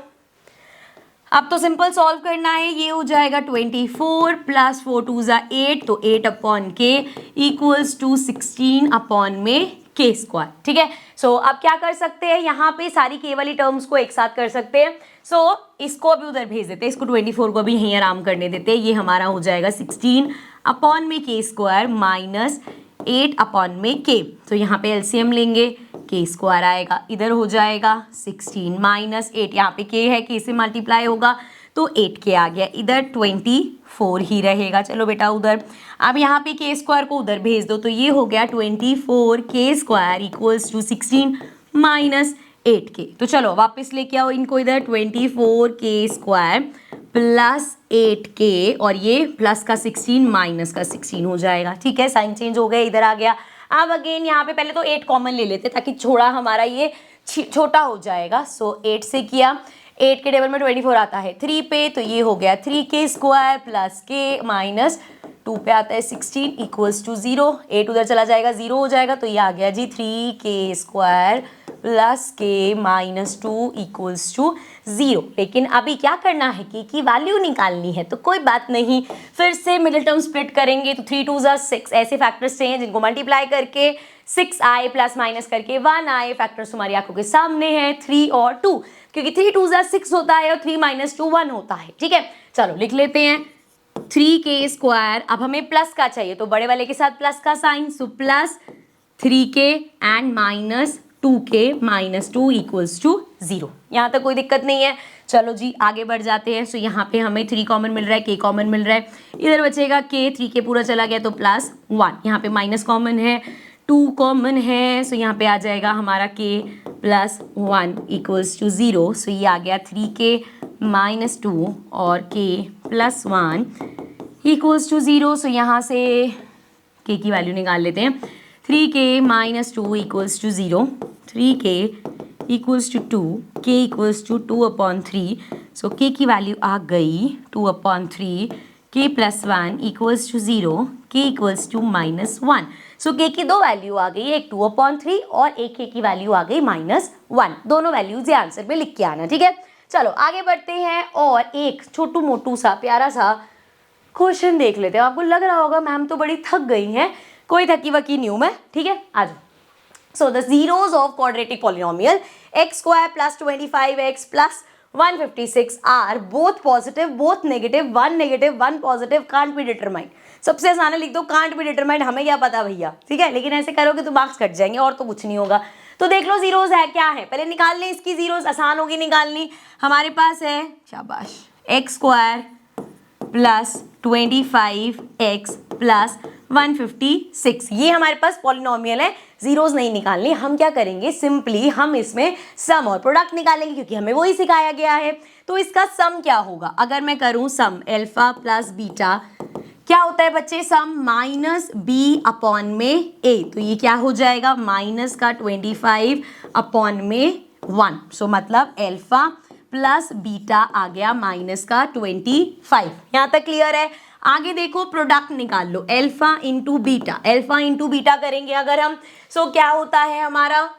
अब तो सिंपल सॉल्व करना है, ये हो जाएगा 24 प्लस 4 2 ज़ा 8, तो 8 अपॉन के इक्वल्स टू 16 अपॉन में के स्क्वायर। ठीक है, सो अब क्या कर सकते हैं, यहाँ पे सारी के वाली टर्म्स को एक साथ कर सकते हैं। सो इसको अभी उधर भेज देते हैं, इसको 24 को अभी यहीं आराम करने देते हैं। ये हमारा हो जाएगा 16 अपॉन में के स्क्वायर माइनस 8 अपॉन में के, तो यहाँ पे एलसीएम लेंगे, के स्क्वायर आएगा, इधर हो जाएगा 16 माइनस 8, यहाँ पे के है, के से मल्टीप्लाई होगा तो 8 के आ गया, इधर 24 ही रहेगा। चलो बेटा उधर, अब यहाँ पे के स्क्वायर को उधर भेज दो, तो ये हो गया 24 के स्क्वायर इक्वल्स टू 16 माइनस 8 के। तो चलो वापस लेके आओ इनको इधर, 24 के स्क्वायर प्लस 8 के, और ये प्लस का 16 माइनस का 16 हो जाएगा। ठीक है, साइन चेंज हो गया, इधर आ गया। अब अगेन यहाँ पे पहले तो 8 कॉमन ले लेते ताकि छोड़ा हमारा ये छोटा हो जाएगा। सो 8 से किया, 8 के टेबल में 24 आता है 3 पे, तो ये हो गया 3 के स्क्वायर प्लस के माइनस 2 पे आता है 16 इक्वल्स टू 0, 8 उधर चला जाएगा 0 हो जाएगा, तो ये आ गया जी 3 के स्क्वायर प्लस के माइनस 2 इक्वल्स टू 0। लेकिन अभी क्या करना है कि वैल्यू निकालनी है, तो कोई बात नहीं, फिर से मिडिल टर्म स्प्लिट करेंगे, तो 3 2 ज़ा 6 ऐसे फैक्टर्स चाहिए जिनको मल्टीप्लाई करके 6 आए प्लस माइनस करके 1 आए। फैक्टर्स तुम्हारी आंखों के सामने हैं 3 और 2, क्योंकि 3 2 ज़ा 6 होता है और 3 माइनस 2 1 होता है। ठीक है, चलो लिख लेते हैं 3 के स्क्वायर, अब हमें प्लस का चाहिए तो बड़े वाले के साथ प्लस का साइन, सो प्लस 3 के एंड माइनस 2 के माइनस 2 इक्वल्स टू 0। यहाँ तक कोई दिक्कत नहीं है। चलो जी आगे बढ़ जाते हैं। सो यहाँ पे हमें 3 कॉमन मिल रहा है, के कॉमन मिल रहा है, इधर बचेगा के, 3 के पूरा चला गया तो प्लस 1, यहाँ पे माइनस कॉमन है, 2 कॉमन है, सो यहाँ पे आ जाएगा हमारा के प्लस 1 इक्वल्स टू 0। सो ये आ गया 3 के माइनस 2 और के प्लस 1 इक्वल्स टू 0। सो यहाँ से के की वैल्यू निकाल लेते हैं, 3 के माइनस 2 इक्वल्स टू 0, 3 के इक्वल्स टू 2, के इक्वल्स टू 2 अपॉन 3, सो के की वैल्यू आ गई 2 अपॉन 3, के प्लस 1 इक्वल्स टू 0, के इक्वल्स टू माइनस 1। सो के की दो वैल्यू आ गई, एक 2 अपॉन 3 और एक के की वैल्यू आ गई -1। दोनों वैल्यूज ये आंसर में लिख के आना। ठीक है, चलो आगे बढ़ते हैं और एक छोटू मोटू सा प्यारा सा क्वेश्चन देख लेते हैं। आपको लग रहा होगा मैम तो बड़ी थक गई हैं, कोई थकी वकी नहीं हूँ मैं। ठीक है, आ जाओ। So the zeros of quadratic polynomial x square plus 25x plus 156 are both positive, both negative, one positive, can't be determined। सबसे आसान है, लिख दो can't be determined, हमें क्या पता भैया। ठीक है, लेकिन ऐसे करोगे तो मार्क्स कट जाएंगे और तो कुछ नहीं होगा। तो देख लो जीरोस है क्या है, पहले निकाल लें इसकी जीरोस, आसान होगी निकालनी। हमारे पास है, शाबाश, x square plus 25x plus 156, ये हमारे पास पॉलिनोमियल है, जीरोस नहीं निकालनी। हम क्या करेंगे, सिंपली हम इसमें सम और प्रोडक्ट निकालेंगे क्योंकि हमें वही सिखाया गया है। तो इसका सम क्या होगा, अगर मैं करूं सम अल्फा प्लस बीटा, क्या होता है बच्चे, सम माइनस बी अपॉन में ए, तो ये क्या हो जाएगा माइनस का 25 अपॉन में 1। सो मतलब अल्फा प्लस बीटा आ गया माइनस का 25। यहाँ तक क्लियर है। आगे देखो प्रोडक्ट निकाल लो, alpha into beta, alpha into beta करेंगे अगर हम, सो क्या होता है हमारा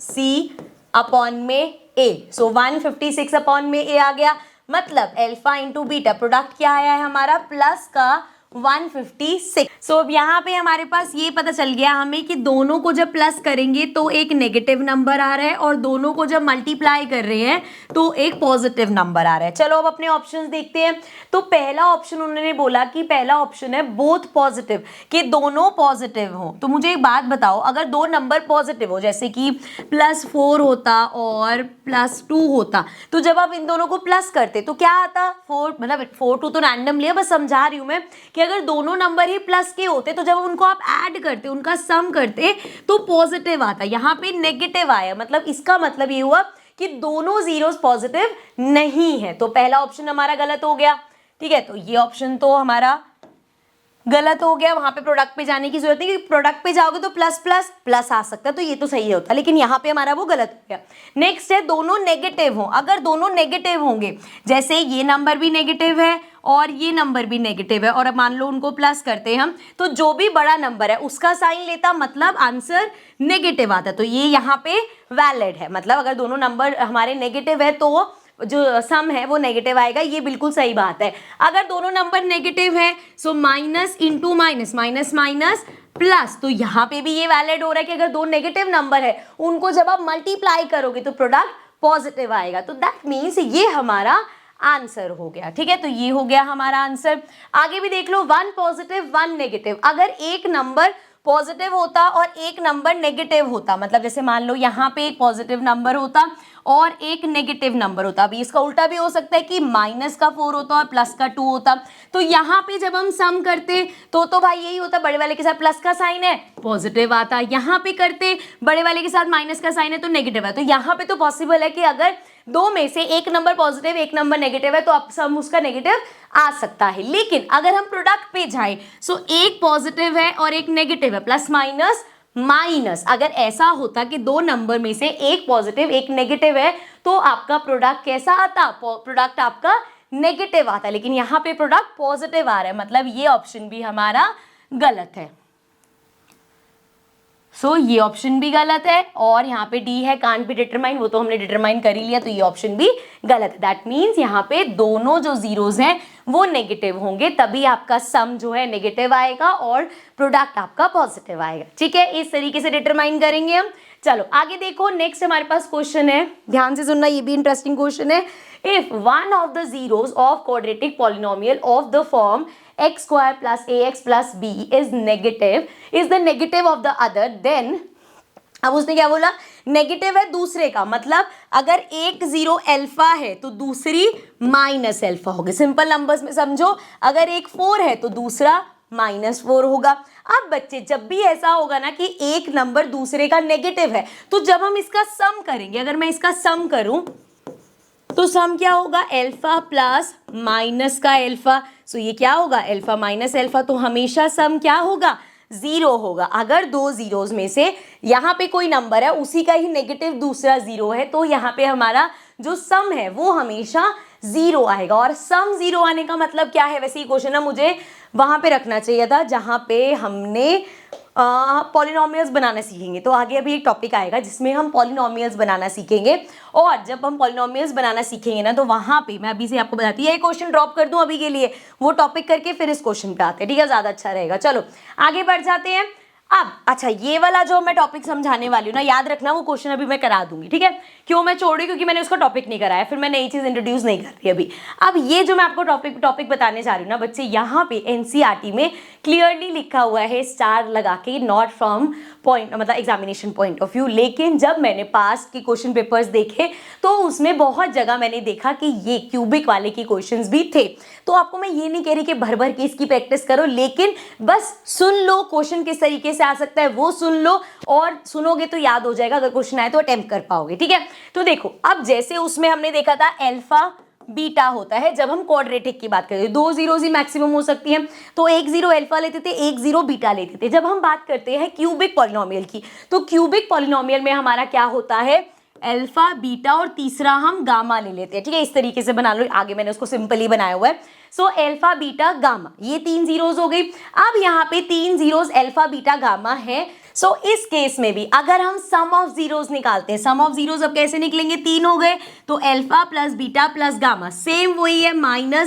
सी अपॉन में ए, सो 156 अपॉन में ए आ गया। मतलब अल्फा इंटू बीटा, प्रोडक्ट क्या आया है हमारा, प्लस का 156। सो अब यहाँ पे हमारे पास ये पता चल गया हमें कि दोनों को जब प्लस करेंगे तो एक नेगेटिव नंबर आ रहा है और दोनों को जब मल्टीप्लाई कर रहे हैं तो एक पॉजिटिव नंबर आ रहा है। चलो अब अपने ऑप्शंस देखते हैं। तो पहला ऑप्शन उन्होंने बोला कि पहला ऑप्शन है बोथ पॉजिटिव, कि दोनों पॉजिटिव हो। तो मुझे एक बात बताओ, अगर दो नंबर पॉजिटिव हो जैसे कि +4 होता और +2 होता, तो जब आप इन दोनों को प्लस करते तो क्या आता? 4, मतलब 4 2 तो रैंडम लिया, बस समझा रही हूं मैं कि अगर दोनों नंबर ही प्लस के होते तो जब उनको आप ऐड करते, उनका सम करते तो पॉजिटिव आता। यहाँ पे नेगेटिव आया, मतलब इसका मतलब ये हुआ कि दोनों जीरोस पॉजिटिव नहीं है। तो पहला ऑप्शन हमारा गलत हो गया। ठीक है, तो ये ऑप्शन तो हमारा गलत हो गया। वहां पे प्रोडक्ट पे जाने की जरूरत नहीं, क्योंकि प्रोडक्ट पे जाओगे तो प्लस प्लस प्लस आ सकता है, तो ये तो सही होता, लेकिन यहाँ पे हमारा वो गलत हो गया। नेक्स्ट है दोनों नेगेटिव हो। अगर दोनों नेगेटिव होंगे, जैसे ये नंबर भी नेगेटिव है और ये नंबर भी नेगेटिव है, और अब मान लो उनको प्लस करते हैं हम, तो जो भी बड़ा नंबर है उसका साइन लेता, मतलब आंसर नेगेटिव आता। तो ये यहाँ पे वैलिड है, मतलब अगर दोनों नंबर हमारे नेगेटिव है तो जो सम है वो नेगेटिव आएगा, ये बिल्कुल सही बात है। अगर दोनों नंबर नेगेटिव है so minus into minus, minus minus plus, तो यहाँ पे भी ये वैलिड हो रहा है कि अगर दो नेगेटिव नंबर है उनको जब आप मल्टीप्लाई करोगे तो प्रोडक्ट पॉजिटिव आएगा। तो दैट मीन्स ये हमारा आंसर हो गया। ठीक है, तो ये हो गया हमारा आंसर। आगे भी देख लो, 1 पॉजिटिव 1 नेगेटिव। अगर एक नंबर पॉजिटिव होता और एक नंबर नेगेटिव होता, मतलब जैसे मान लो यहाँ पे एक पॉजिटिव नंबर होता और एक नेगेटिव नंबर होता, अभी इसका उल्टा भी हो सकता है कि -4 होता और +2 होता, तो यहाँ पे जब हम सम करते तो भाई यही होता, बड़े वाले के साथ प्लस का साइन है पॉजिटिव आता, यहाँ पे करते बड़े वाले के साथ माइनस का साइन है तो नेगेटिव है। तो यहाँ पे तो पॉसिबल है कि अगर दो में से एक नंबर पॉजिटिव एक नंबर नेगेटिव है तो अब सम उसका नेगेटिव आ सकता है। लेकिन अगर हम प्रोडक्ट पे जाएं सो एक पॉजिटिव है और एक नेगेटिव है, प्लस माइनस माइनस। अगर ऐसा होता कि दो नंबर में से एक पॉजिटिव एक नेगेटिव है तो आपका प्रोडक्ट कैसा आता? प्रोडक्ट आपका नेगेटिव आता, लेकिन यहाँ पे प्रोडक्ट पॉजिटिव आ रहा है, मतलब ये ऑप्शन भी हमारा गलत है। सो ये ऑप्शन भी गलत है। और यहाँ पे डी है कांट बी डिटरमाइन, वो तो हमने डिटरमाइन कर ही लिया, तो ये ऑप्शन भी गलत है। दैट मीन्स यहाँ पे दोनों जो जीरोस हैं वो नेगेटिव होंगे, तभी आपका सम जो है नेगेटिव आएगा और प्रोडक्ट आपका पॉजिटिव आएगा। ठीक है, इस तरीके से डिटरमाइन करेंगे हम। चलो आगे देखो, नेक्स्ट हमारे पास क्वेश्चन है, ध्यान से सुनना, ये भी इंटरेस्टिंग क्वेश्चन है। If one of the zeros of quadratic polynomial of the form x² + ax + b is the negative of the other, then अब उसने क्या बोला? नेगेटिव है दूसरे का, मतलब अगर एक जीरो अल्फा है तो दूसरी माइनस अल्फा होगी। सिंपल नंबर्स में समझो, अगर एक 4 है तो दूसरा -4 होगा। अब बच्चे जब भी ऐसा होगा ना कि एक नंबर दूसरे का नेगेटिव है, तो जब हम इसका सम करेंगे, अगर मैं इसका सम करूं तो सम क्या होगा? अल्फा प्लस माइनस का अल्फा। सो ये क्या होगा? अल्फा माइनस अल्फा, तो हमेशा सम क्या होगा? 0 होगा। अगर दो जीरोस में से यहाँ पे कोई नंबर है उसी का ही नेगेटिव दूसरा 0 है, तो यहाँ पे हमारा जो सम है वो हमेशा 0 आएगा। और सम 0 आने का मतलब क्या है? वैसे ये क्वेश्चन ना मुझे वहां पे रखना चाहिए था जहां पे हमने पॉलिनोमियल्स बनाना सीखेंगे। तो आगे अभी एक टॉपिक आएगा जिसमें हम पॉलिनोमियल्स बनाना सीखेंगे, और जब हम पॉलिनोमियल्स बनाना सीखेंगे ना तो वहां पे मैं अभी से आपको बताती हूँ, ये क्वेश्चन ड्रॉप कर दूं अभी के लिए, वो टॉपिक करके फिर इस क्वेश्चन पे आते हैं। ठीक है, ज्यादा अच्छा रहेगा। चलो आगे बढ़ जाते हैं। अब अच्छा, ये वाला जो मैं टॉपिक समझाने वाली हूँ ना, याद रखना वो क्वेश्चन अभी मैं करा दूंगी। ठीक है, क्यों मैं छोड़ रही हूँ? क्योंकि मैंने उसका टॉपिक नहीं कराया, फिर मैं नई चीज इंट्रोड्यूस नहीं कर रही अभी। अब ये जो मैं आपको टॉपिक बताने जा रही हूँ ना बच्चे, यहाँ पे एनसीईआरटी में क्लियरली लिखा हुआ है स्टार लगा के, नॉट फ्रॉम पॉइंट मतलब एग्जामिनेशन पॉइंट ऑफ व्यू। लेकिन जब मैंने पास्ट के क्वेश्चन पेपर्स देखे तो उसमें बहुत जगह मैंने देखा कि ये क्यूबिक वाले के क्वेश्चंस भी थे। तो आपको मैं ये नहीं कह रही कि भर भर के इसकी प्रैक्टिस करो, लेकिन बस सुन लो क्वेश्चन किस तरीके से आ सकता है वो सुन लो, और सुनोगे तो याद हो जाएगा, अगर क्वेश्चन आए तो अटेम्प्ट कर पाओगे। ठीक है, तो देखो, अब जैसे उसमें हमने देखा था अल्फा बीटा होता है जब हम क्वाड्रेटिक की बात करते हैं, दो जीरोस ही मैक्सिमम हो सकती हैं, तो एक जीरो अल्फा लेते थे, एक जीरो बीटा लेते थे। जब हम बात करते हैं क्यूबिक पॉलिनोमियल की, तो क्यूबिक पॉलिनोमियल में हमारा क्या होता है? अल्फा बीटा और तीसरा हम गामा ले लेते हैं। ठीक है, इस तरीके से बना लो, आगे मैंने उसको सिंपली बनाया हुआ है। सो अल्फा बीटा गामा, ये 3 जीरोस हो गई। अब यहाँ पे 3 जीरोस अल्फा बीटा गामा है। सो इस केस में भी अगर हम सम ऑफ जीरोस निकालते हैं, सम ऑफ जीरोस अब कैसे निकलेंगे? 3 हो गए, तो alpha plus beta plus gamma same वही है, -b/a,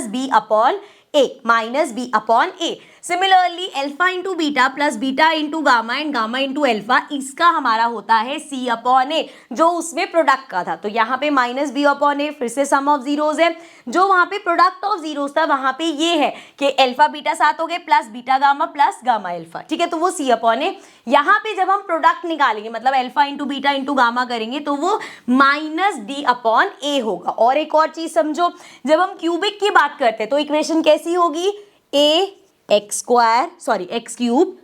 -b/a। Similarly alpha into beta plus beta into gamma and gamma into alpha, इसका हमारा होता है सी अपॉन ए, जो उसमें प्रोडक्ट का था। तो यहाँ पे माइनस बी अपॉन ए, फिर से सम ऑफ जीरोज है, जो वहां पे प्रोडक्ट ऑफ जीरोज था वहां पे ये है कि अल्फा बीटा साथ हो गए plus beta gamma plus gamma alpha, ठीक है, तो वो सी अपॉन ए। यहाँ पे जब हम प्रोडक्ट निकालेंगे मतलब alpha into beta into gamma करेंगे तो वो माइनस डी अपॉन ए होगा। और एक और चीज समझो, जब हम क्यूबिक की बात करते हैं तो इक्वेशन कैसी होगी, A X square sorry X cube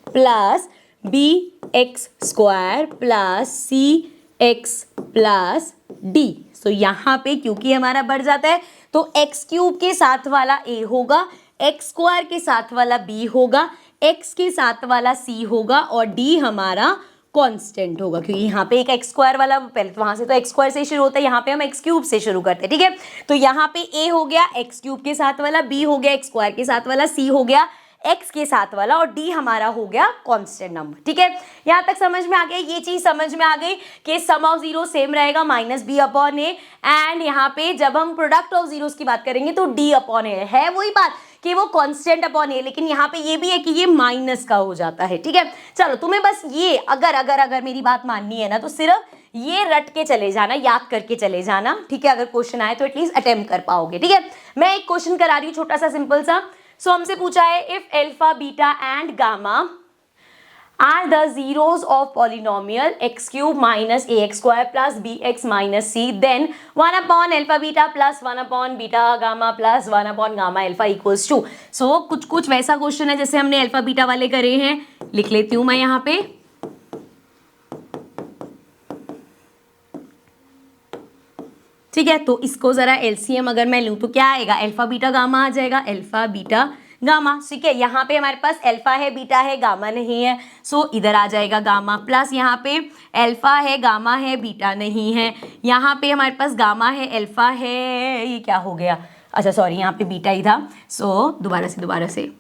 plus B x square plus C x plus D. So यहाँ पे क्योंकि हमारा बढ़ जाता है तो एक्स क्यूब के साथ वाला ए होगा, एक्स स्क्वायर के साथ वाला बी होगा, एक्स के साथ वाला सी होगा और डी हमारा कांस्टेंट होगा, क्योंकि यहाँ पे एक एक्स स्क्वायर वाला, पहले तो वहां से तो एक्स स्क्वायर से शुरू होता है, यहाँ पे हम एक्स क्यूब से शुरू करते हैं, ठीक है। तो यहाँ पे ए हो गया एक्स क्यूब के साथ वाला, बी हो गया एक्स स्क्वायर के साथ वाला, सी हो गया एक्स के साथ वाला और डी हमारा हो गया कांस्टेंट नंबर, ठीक है। यहाँ तक समझ में आ गया, ये चीज समझ में आ गई कि सम ऑफ जीरो सेम रहेगा minus b upon a, and यहाँ पे जब हम प्रोडक्ट ऑफ जीरोस की बात करेंगे तो डी अपॉन ए है वही बात कि वो कांस्टेंट अपॉन ए, लेकिन यहाँ पे ये भी है कि ये माइनस का हो जाता है, ठीक है। चलो तुम्हें बस ये अगर मेरी बात माननी है ना तो सिर्फ ये रट के चले जाना, याद करके चले जाना, ठीक है। अगर क्वेश्चन आए तो एटलीस्ट अटेम्प्ट कर पाओगे, ठीक है। मैं एक क्वेश्चन करा रही हूँ छोटा सा सिंपल सा। सो हमसे पूछा है if alpha beta and gamma are the zeros of polynomial X cube minus A X square plus B X minus C, then 1 upon alpha beta plus 1 upon beta gamma plus 1 upon gamma alpha equals to. So कुछ वैसा question है जैसे हमने alpha beta वाले करे हैं, लिख लेती हूं मैं यहाँ पे। ठीक है, तो इसको जरा एलसीएम अगर मैं लूं तो क्या आएगा, अल्फा बीटा गामा आ जाएगा, अल्फा बीटा गामा, ठीक है। यहाँ पे हमारे पास अल्फा है बीटा है गामा नहीं है, सो इधर आ जाएगा गामा, प्लस यहाँ पे अल्फा है गामा है बीटा नहीं है, यहाँ पे हमारे पास गामा है अल्फा है, ये क्या हो गया, अच्छा सॉरी यहाँ पे बीटा ही था, सो दोबारा से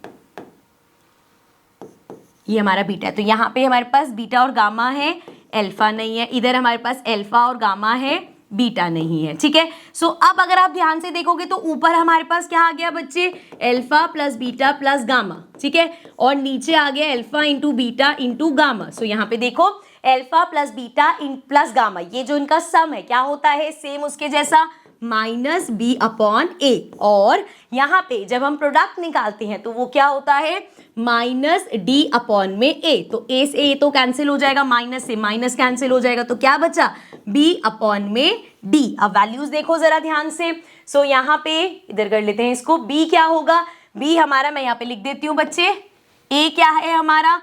ये हमारा बीटा है, तो यहाँ पे हमारे पास बीटा और गामा है, अल्फा नहीं है, इधर हमारे पास अल्फा और गामा है, बीटा नहीं है, ठीक है। सो अब अगर आप ध्यान से देखोगे तो ऊपर हमारे पास क्या आ गया बच्चे, alpha plus beta plus gamma, ठीक है, और नीचे आ गया alpha into beta into gamma. So यहाँ पे देखो alpha plus beta plus gamma, ये जो इनका सम है क्या होता है, सेम उसके जैसा माइनस बी अपॉन ए, और यहाँ पे जब हम प्रोडक्ट निकालते हैं तो वो क्या होता है माइनस डी अपॉन में ए, तो ए से ए तो कैंसिल हो जाएगा, माइनस से माइनस कैंसिल हो जाएगा, तो क्या बचा बी अपॉन में डी। अब वैल्यूज देखो जरा ध्यान से। सो यहाँ पे इधर कर लेते हैं इसको, बी क्या होगा, बी हमारा मैं यहाँ पे लिख देती हूँ बच्चे, ए क्या है हमारा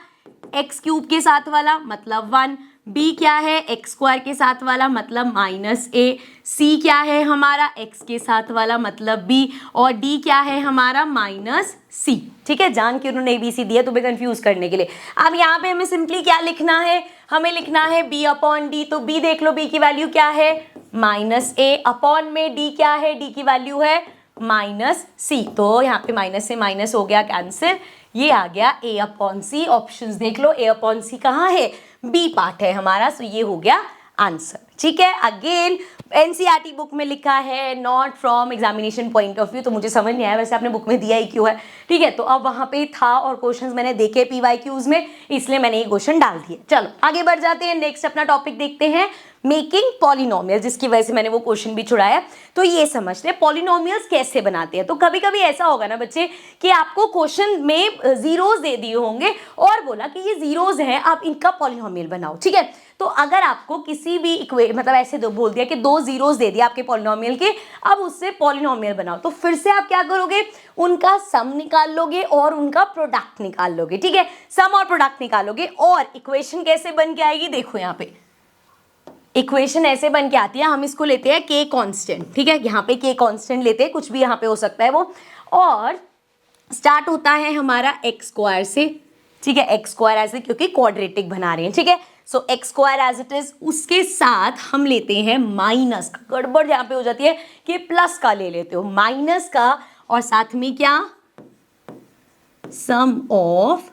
एक्स क्यूब के साथ वाला मतलब 1, बी क्या है एक्स स्क्वायर के साथ वाला मतलब माइनस ए, सी क्या है हमारा एक्स के साथ वाला मतलब बी, और डी क्या है हमारा माइनस सी, ठीक है। जान के उन्होंने एबीसी दिया तुम्हें कंफ्यूज करने के लिए। अब यहाँ पे हमें सिंपली क्या लिखना है, हमें लिखना है बी अपॉन डी, तो बी देख लो, बी की वैल्यू क्या है माइनस ए, अपॉन में डी क्या है, डी की वैल्यू है माइनस सी, तो यहाँ पे माइनस से माइनस हो गया कैंसिल, ये आ गया ए अपॉन सी। ऑप्शंस देख लो, ए अपॉन सी कहाँ है, बी पार्ट है हमारा, सो ये हो गया आंसर, ठीक है। अगेन एनसीईआरटी बुक में लिखा है not from examination point of view, तो मुझे समझ नहीं आया वैसे आपने बुक में दिया ही क्यों है, ठीक है। तो अब वहां पे था और क्वेश्चंस मैंने देखे पीवाईक्यूज में, इसलिए मैंने ये क्वेश्चन डाल दिए। चलो आगे बढ़ जाते हैं, नेक्स्ट अपना टॉपिक देखते हैं मेकिंग पॉलिनोमियल, जिसकी वजह से मैंने वो क्वेश्चन भी छुड़ाया। तो ये समझते हैं पॉलिनोमियल्स कैसे बनाते हैं। तो कभी कभी ऐसा होगा ना बच्चे कि आपको क्वेश्चन में जीरोस दे दिए होंगे और बोला कि ये जीरोस हैं, आप इनका पॉलिनोमियल बनाओ, ठीक है। तो अगर आपको किसी भी मतलब ऐसे बोल दिया कि 2 जीरोस दे दिया आपके पॉलिनोमियल के, अब उससे पॉलिनोमियल बनाओ, तो फिर से आप क्या करोगे, उनका सम निकाल लोगे और उनका प्रोडक्ट निकाल लोगे, ठीक है। सम और प्रोडक्ट निकालोगे और इक्वेशन कैसे बन के आएगी, देखो यहाँ पे इक्वेशन ऐसे बन के आती है, हम इसको लेते हैं के कांस्टेंट, ठीक है, यहाँ पे के कांस्टेंट लेते हैं, कुछ भी यहाँ पे हो सकता है वो, और स्टार्ट होता है हमारा एक्स स्क्वायर से, ठीक है, एक्स स्क्वायर ऐसे क्योंकि क्वाड्रेटिक बना रहे हैं, ठीक है। So X square as it is, उसके साथ हम लेते हैं माइनस का, गड़बड़ यहाँ पे हो जाती है कि प्लस का ले लेते हो, माइनस का, और साथ में क्या सम ऑफ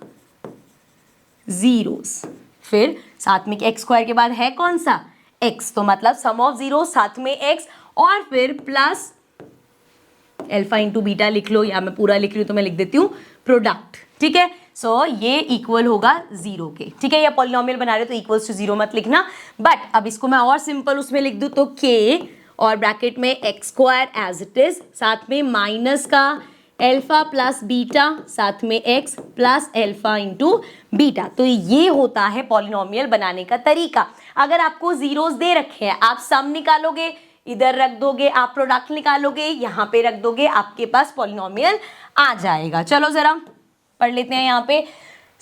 जीरोस, फिर साथ में एक्स स्क्वायर के बाद है कौन सा x, तो मतलब सम ऑफ जीरो साथ में x, और फिर प्लस अल्फा इंटू बीटा लिख लो, या मैं पूरा लिख रही हूँ तो मैं लिख देती हूँ प्रोडक्ट, ठीक है। सो ये इक्वल होगा 0 के, ठीक है। या पॉलिनोमियल बना रहे हो तो इक्वल्स टू 0 मत लिखना, बट अब इसको मैं और सिंपल उसमें लिख दूँ तो k और ब्रैकेट में x square as it is, साथ में माइनस का अल्फा प्लस बीटा, साथ में x plus alpha into beta. तो ये होता है पॉलिनोमियल बनाने का तरीका। अगर आपको जीरोस दे रखे हैं, आप सम निकालोगे, इधर रख दोगे, आप प्रोडक्ट निकालोगे, यहाँ पे रख दोगे, आपके पास पॉलिनोमियल आ जाएगा। चलो जरा पढ़ लेते हैं यहाँ पे।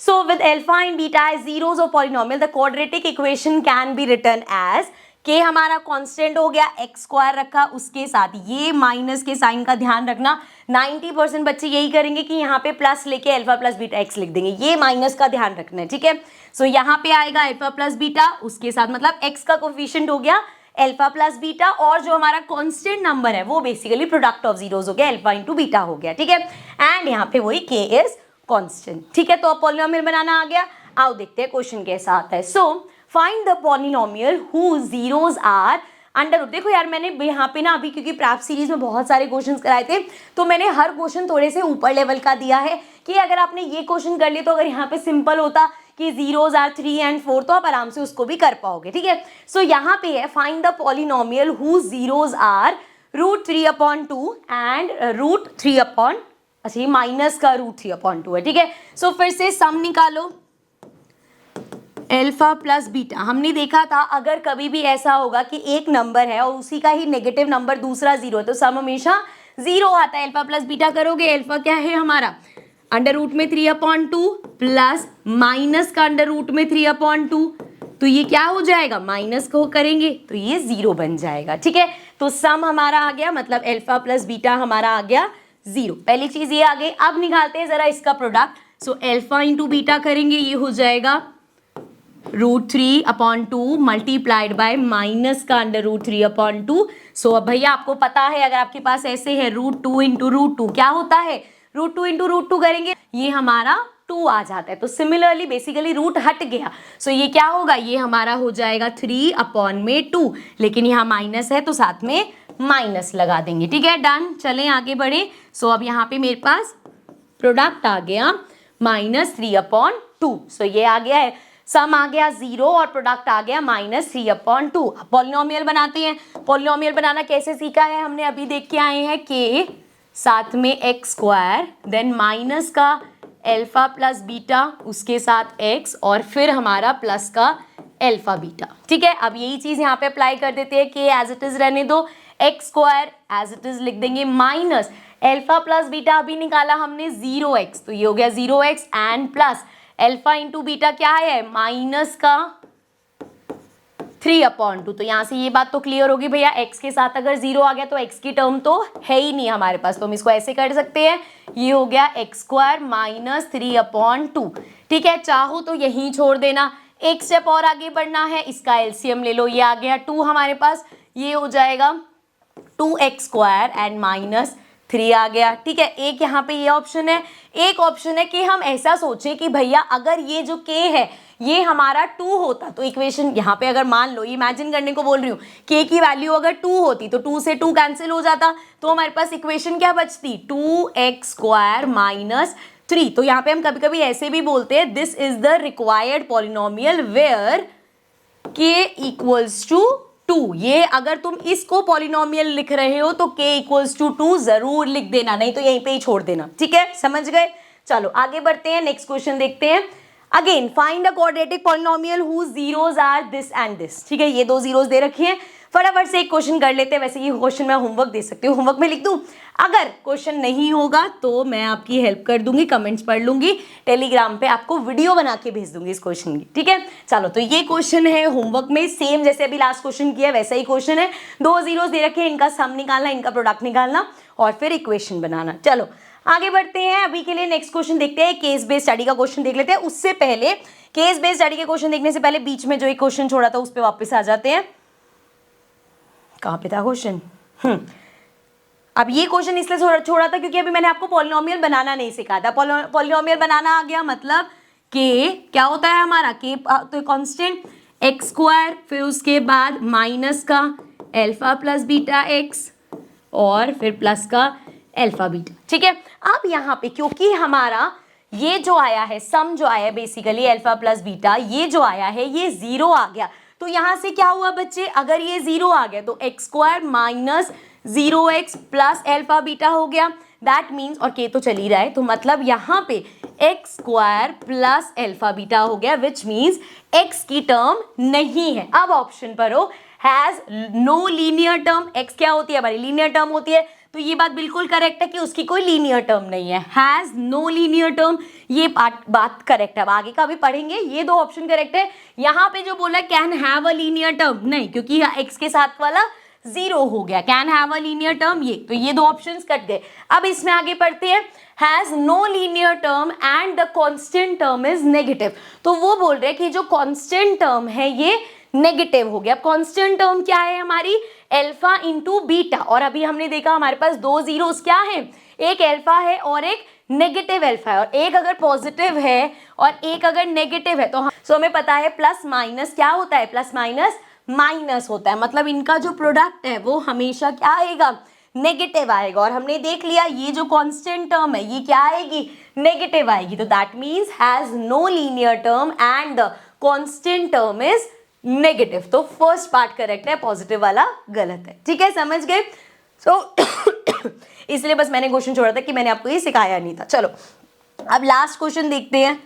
So with alpha and beta as zeros of polynomial the quadratic equation can be written as, के हमारा कांस्टेंट हो गया, एक्स स्क्वायर रखा, उसके साथ ये माइनस के साइन का ध्यान रखना। 90% बच्चे यही करेंगे कि यहाँ पे प्लस लेके अल्फा प्लस बीटा एक्स लिख देंगे, ये माइनस का ध्यान रखना है, ठीक है। सो यहाँ पे आएगा अल्फा प्लस बीटा, उसके साथ मतलब एक्स का कोफिशिएंट हो गया अल्फा प्लस बीटा, और जो हमारा कांस्टेंट नंबर है वो बेसिकली प्रोडक्ट ऑफ जीरोस हो गया, अल्फा इंटू बीटा हो गया, ठीक है। एंड यहाँ पे वही के इज कांस्टेंट, ठीक है। तो अब पॉलिनोमियल बनाना आ गया। आओ देखते हैं क्वेश्चन कैसा आता है। So find the polynomial whose zeros are under root. देखो यार, मैंने यहाँ पे ना अभी क्योंकि प्रैप सीरीज में बहुत सारे क्वेश्चंस कराए थे, तो मैंने हर क्वेश्चन थोड़े से ऊपर लेवल का दिया है कि अगर आपने ये क्वेश्चन कर लिए तो अगर यहाँ पे सिंपल होता कि जीरोस आर 3 एंड 4 तो आप आराम से उसको भी कर पाओगे, ठीक है। सो यहाँ पे है find the polynomial whose zeros are √3/2 and √3/, अच्छा ये माइनस का √3/2 है, ठीक है। सो फिर से सम निकालो, अल्फा प्लस बीटा। हमने देखा था अगर कभी भी ऐसा होगा कि एक नंबर है और उसी का ही नेगेटिव नंबर दूसरा 0 है तो सम हमेशा 0 आता है। अल्फा प्लस बीटा करोगे, अल्फा क्या है हमारा अंडर रूट में 3/2 प्लस माइनस का अंडर रूट में 3/2, तो ये क्या हो जाएगा, माइनस को करेंगे तो ये 0 बन जाएगा, ठीक है। तो सम हमारा आ गया, मतलब अल्फा प्लस बीटा हमारा आ गया 0। पहली चीज ये आ गई। अब निकालते हैं जरा इसका product. So alpha into beta करेंगे, ये हो जाएगा √3/2 मल्टीप्लाइड बाय माइनस का अंडर √3/2। सो अब भैया आपको पता है अगर आपके पास ऐसे है √2 इंटू √2 क्या होता है, √2 इंटू √2 करेंगे ये हमारा 2 आ जाता है। तो सिमिलरली बेसिकली रूट हट गया, सो ये क्या होगा, ये हमारा हो जाएगा 3/2, लेकिन यहाँ माइनस है तो साथ में माइनस लगा देंगे, ठीक है। डन, चलें आगे बढ़े। सो अब यहाँ पे मेरे पास प्रोडक्ट आ गया -3/2। सो ये आ गया है, सम आ गया 0 और प्रोडक्ट आ गया -3/2। अब पॉलिनोमियल बनाते हैं। पॉलिनोमियल बनाना कैसे सीखा है हमने, अभी देख के आए हैं के साथ में एक्स स्क्वायर, देन माइनस का अल्फा प्लस बीटा, उसके साथ एक्स, और फिर हमारा प्लस का अल्फा बीटा, ठीक है। अब यही चीज यहाँ पे अप्लाई कर देते हैं कि एज इट इज रहने दो, x square as it is लिख देंगे, माइनस अल्फा प्लस बीटा अभी निकाला हमने 0x, तो ये हो गया 0x and plus alpha into beta क्या है, माइनस का 3/2। तो यहाँ से ये बात तो क्लियर होगी भैया, x के साथ अगर 0 आ गया तो x की टर्म तो है ही नहीं हमारे पास, तो हम इसको ऐसे कर सकते हैं, ये हो गया एक्स स्क्वायर -3/2, ठीक है। चाहो तो यहीं छोड़ देना, एक स्टेप और आगे बढ़ना है, इसका एलसीएम ले लो, ये आ गया 2 हमारे पास, ये हो जाएगा 2x² एंड -3 आ गया, ठीक है। एक यहाँ पे ये ऑप्शन है, एक ऑप्शन है कि हम ऐसा सोचें कि भैया अगर ये जो k है ये हमारा 2 होता तो इक्वेशन यहाँ पे अगर मान लो, इमेजिन करने को बोल रही हूँ, k की वैल्यू अगर 2 होती तो 2 से 2 कैंसिल हो जाता, तो हमारे पास इक्वेशन क्या बचती, 2x² -3। तो यहाँ पे हम कभी कभी ऐसे भी बोलते हैं this is the required polynomial where k equals to 2। ये अगर तुम इसको पॉलिनोमियल लिख रहे हो तो k इक्वल्स टू 2 जरूर लिख देना, नहीं तो यहीं पे ही छोड़ देना, ठीक है, समझ गए। चलो आगे बढ़ते हैं, नेक्स्ट क्वेश्चन देखते हैं। Again find a quadratic polynomial whose zeros are this and this, ठीक है। ये दो जीरोस दे रखी हैं, फटाफट से एक क्वेश्चन कर लेते हैं। वैसे ये क्वेश्चन मैं होमवर्क दे सकती हूँ, होमवर्क में लिख दूं, अगर क्वेश्चन नहीं होगा तो मैं आपकी हेल्प कर दूंगी, कमेंट्स पढ़ लूंगी, टेलीग्राम पे आपको वीडियो बना के भेज दूंगी इस क्वेश्चन की, ठीक है। चलो तो ये क्वेश्चन है होमवर्क में, सेम जैसे अभी लास्ट क्वेश्चन किया वैसा ही क्वेश्चन है। 2 जीरोस दे रखे हैं, इनका सम निकालना, इनका प्रोडक्ट निकालना और फिर इक्वेशन बनाना। चलो आगे बढ़ते हैं, अभी के लिए नेक्स्ट क्वेश्चन देखते हैं, केस बेस्ड स्टडी का क्वेश्चन देख लेते हैं। उससे पहले केस बेस्ड स्टडी के क्वेश्चन देखने से पहले बीच में जो एक क्वेश्चन छोड़ा था उस पर वापस आ जाते हैं। कहाँ पे था क्वेश्चन, अब ये क्वेश्चन इसलिए छोड़ा था क्योंकि अभी मैंने आपको पॉलिनोमियल बनाना नहीं सिखाया था। पॉलिनोमियल बनाना आ गया, मतलब के क्या होता है हमारा, के तो कांस्टेंट x², फिर उसके बाद माइनस का अल्फा प्लस बीटा x और फिर प्लस का अल्फा बीटा। ठीक है, अब यहाँ पे क्योंकि हमारा ये जो आया है सम जो आया है बेसिकली अल्फा प्लस बीटा, ये जो आया है ये 0 आ गया, तो यहाँ से क्या हुआ बच्चे, अगर ये 0 आ गया तो x square minus 0x plus alpha beta हो गया, दैट मीन्स, और के तो चल ही रहा है, तो मतलब यहाँ पे x square plus alpha beta हो गया, विच मीन्स एक्स की टर्म नहीं है। अब ऑप्शन पर हो has no linear term, x क्या होती है हमारी, लीनियर टर्म होती है, तो ये बात बिल्कुल करेक्ट है कि उसकी कोई लीनियर टर्म नहीं है, हैज नो लीनियर टर्म, ये बात करेक्ट है। अब आगे का भी पढ़ेंगे, ये दो ऑप्शन करेक्ट है। यहाँ पे जो बोला can have a linear term, नहीं, क्योंकि एक्स के साथ वाला 0 हो गया, can have a linear term, ये तो ये दो ऑप्शंस कट गए। अब इसमें आगे पढ़ते हैं, has no linear term and the constant term is negative, तो वो बोल रहे हैं कि जो कांस्टेंट टर्म है ये नेगेटिव हो गया। कांस्टेंट टर्म क्या है हमारी, अल्फा इंटू बीटा, और अभी हमने देखा हमारे पास दो जीरोस क्या है, एक अल्फा है और एक नेगेटिव अल्फा है, और एक अगर पॉजिटिव है और एक अगर नेगेटिव है, तो हमें पता है प्लस माइनस क्या होता है, प्लस माइनस माइनस होता है, मतलब इनका जो प्रोडक्ट है वो हमेशा क्या आएगा, नेगेटिव आएगा। और हमने देख लिया ये जो कांस्टेंट टर्म है ये क्या आएगी, नेगेटिव आएगी, तो that means has no linear term and the constant term is negative. तो फर्स्ट पार्ट करेक्ट है, पॉजिटिव वाला गलत है। ठीक है, समझ गए। सो इसलिए बस मैंने क्वेश्चन छोड़ा था कि मैंने आपको ये सिखाया नहीं था। चलो अब लास्ट क्वेश्चन देखते हैं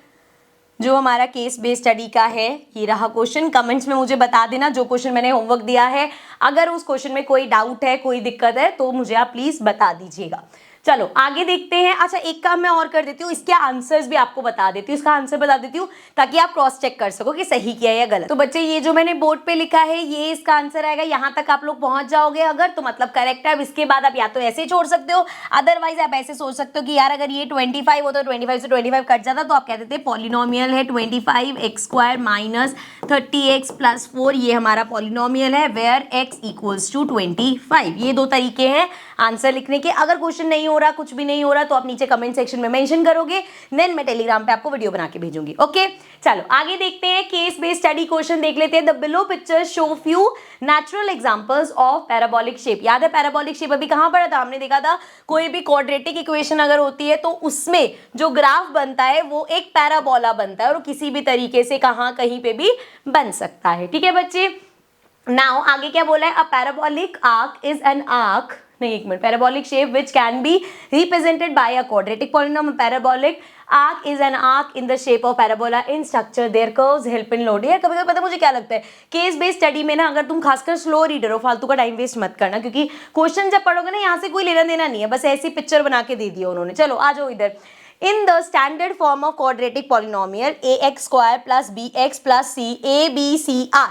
जो हमारा केस बेस्ड स्टडी का है। ये रहा क्वेश्चन, कमेंट्स में मुझे बता देना जो क्वेश्चन मैंने होमवर्क दिया है, अगर उस क्वेश्चन में कोई डाउट है, कोई दिक्कत है तो मुझे आप प्लीज बता दीजिएगा। चलो आगे देखते हैं। अच्छा एक काम मैं और कर देती हूँ, इसके आंसर्स भी आपको बता देती हूँ, इसका आंसर बता देती हूँ ताकि आप क्रॉस चेक कर सको कि सही किया या गलत। तो बच्चे ये जो मैंने बोर्ड पे लिखा है ये इसका आंसर आएगा, यहाँ तक आप लोग पहुंच जाओगे अगर तो मतलब करेक्ट है। अब इसके बाद आप या तो ऐसे छोड़ सकते हो, अदरवाइज आप ऐसे सोच सकते हो कि यार अगर ये 25 होता तो 25 से 25 कट जाता तो आप कहते थे पॉलिनोमियल है 25 x square minus 30x plus 4, ये हमारा पॉलिनोमियल है वेयर x इक्वल्स टू 25। ये दो तरीके हैं आंसर लिखने के। अगर क्वेश्चन नहीं हो रहा, कुछ भी नहीं हो रहा, तो आप नीचे कमेंट सेक्शन में मेंशन करोगे, देन मैं टेलीग्राम पे आपको वीडियो बना के भेजूंगी। ओके चलो आगे देखते हैं, केस बेस्ड स्टडी क्वेश्चन देख लेते हैं। The below picture show few natural examples of parabolic shape. याद है पैराबोलिक शेप अभी कहां पढ़ा था, हमने देखा था कोई भी क्वाड्रेटिक इक्वेशन अगर होती है तो उसमें जो ग्राफ बनता है वो एक पैराबोला बनता है, और किसी भी तरीके से कहीं पे भी बन सकता है। ठीक है बच्चे, नाउ आगे क्या बोला है, a parabolic arc is an arc, नहीं एक minute, parabolic shape which can be represented by a quadratic polynom. Parabolic arc is an arc in the shape of parabola in structure there curves help in load. यार कभी कभी पता मुझे क्या लगता है, केस बेस्ड स्टडी में ना अगर तुम खासकर स्लो रीडर हो, फालतू का टाइम वेस्ट मत करना, क्योंकि क्वेश्चन जब पढ़ोगे ना यहाँ से कोई लेना देना नहीं है, बस ऐसी पिक्चर बना के दे दिया उन्होंने। चलो आ जाओ इधर। In the standard form of quadratic polynomial ax square plus bx plus c a b c r,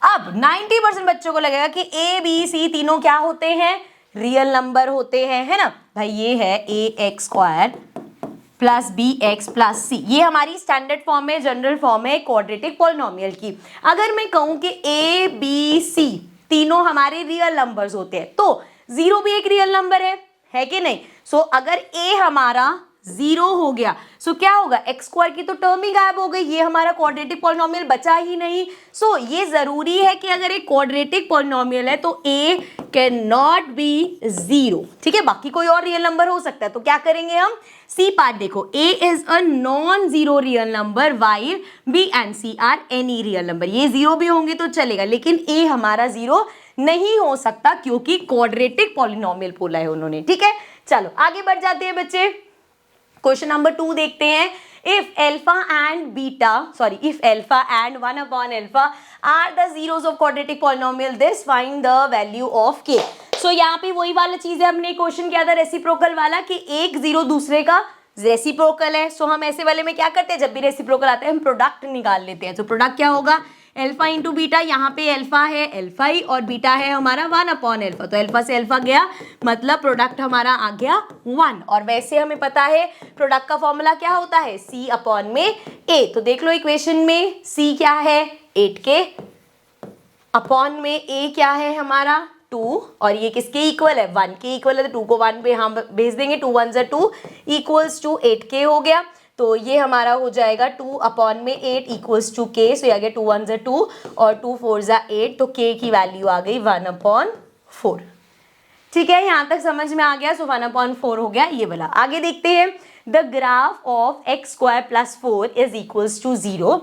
अब 90% बच्चों को लगेगा कि a b c तीनों क्या होते हैं, रियल नंबर होते हैं, है ना भाई। ये है ax square plus B X plus C, ये हमारी स्टैंडर्ड फॉर्म है, जनरल फॉर्म है क्वाड्रेटिक पॉलिनोमियल की। अगर मैं कहूं कि ए बी सी तीनों हमारे रियल नंबर्स होते हैं तो 0 भी एक रियल नंबर है कि नहीं। सो अगर ए हमारा 0 हो गया सो क्या होगा, एक्स स्क्वायर की तो टर्म ही गायब हो गई, ये हमारा क्वाड्रेटिक पॉलिनोमियल बचा ही नहीं। सो ये जरूरी है कि अगर एक क्वाड्रेटिक पॉलिनोमियल है तो ए कैन नॉट बी 0। ठीक है, बाकी कोई और रियल नंबर हो सकता है, तो क्या करेंगे हम, सी पार्ट देखो, A is a non zero real number while B and C are any real number. ये 0 भी होंगे तो चलेगा, लेकिन ए हमारा 0 नहीं हो सकता क्योंकि क्वाड्रेटिक पॉलिनोमियल बोला है उन्होंने। ठीक है, चलो आगे बढ़ जाते हैं बच्चे, क्वेश्चन नंबर 2 देखते हैं। If alpha and beta, sorry if alpha and 1 upon alpha are the zeros of quadratic polynomial, this find the value of k. सो यहाँ पे वही वाला चीज है, हमने क्वेश्चन किया था रेसिप्रोकल वाला कि एक जीरो दूसरे का रेसिप्रोकल है। सो हम ऐसे वाले में क्या करते हैं, जब भी रेसिप्रोकल आता है हम प्रोडक्ट निकाल लेते हैं। तो प्रोडक्ट क्या होगा, अल्फा इंटू बीटा, यहाँ पे अल्फा है अल्फा ही और बीटा है हमारा 1 अपॉन अल्फा, तो अल्फा से अल्फा गया मतलब प्रोडक्ट हमारा आ गया 1। और वैसे हमें पता है प्रोडक्ट का फॉर्मूला क्या होता है, सी अपॉन में ए। तो देख लो इक्वेशन में सी क्या है 8k, अपॉन में ए क्या है हमारा 2, और ये किसके इक्वल है 1 के इक्वल है, तो 2 को 1 पे हम भेज देंगे, 2 1 ज़ा 2 इक्वल्स टू 8k हो गया। तो ये हमारा हो जाएगा 2 अपॉन में 8 इक्वल्स टू k, सो ये आ गया 2 1 ज़ा 2 और 2 4 ज़ा 8, तो k की वैल्यू आ गई 1 अपॉन 4। ठीक है, यहाँ तक समझ में आ गया। सो 1/4 हो गया ये वाला। आगे देखते हैं, the graph of x square plus 4 is equals to 0,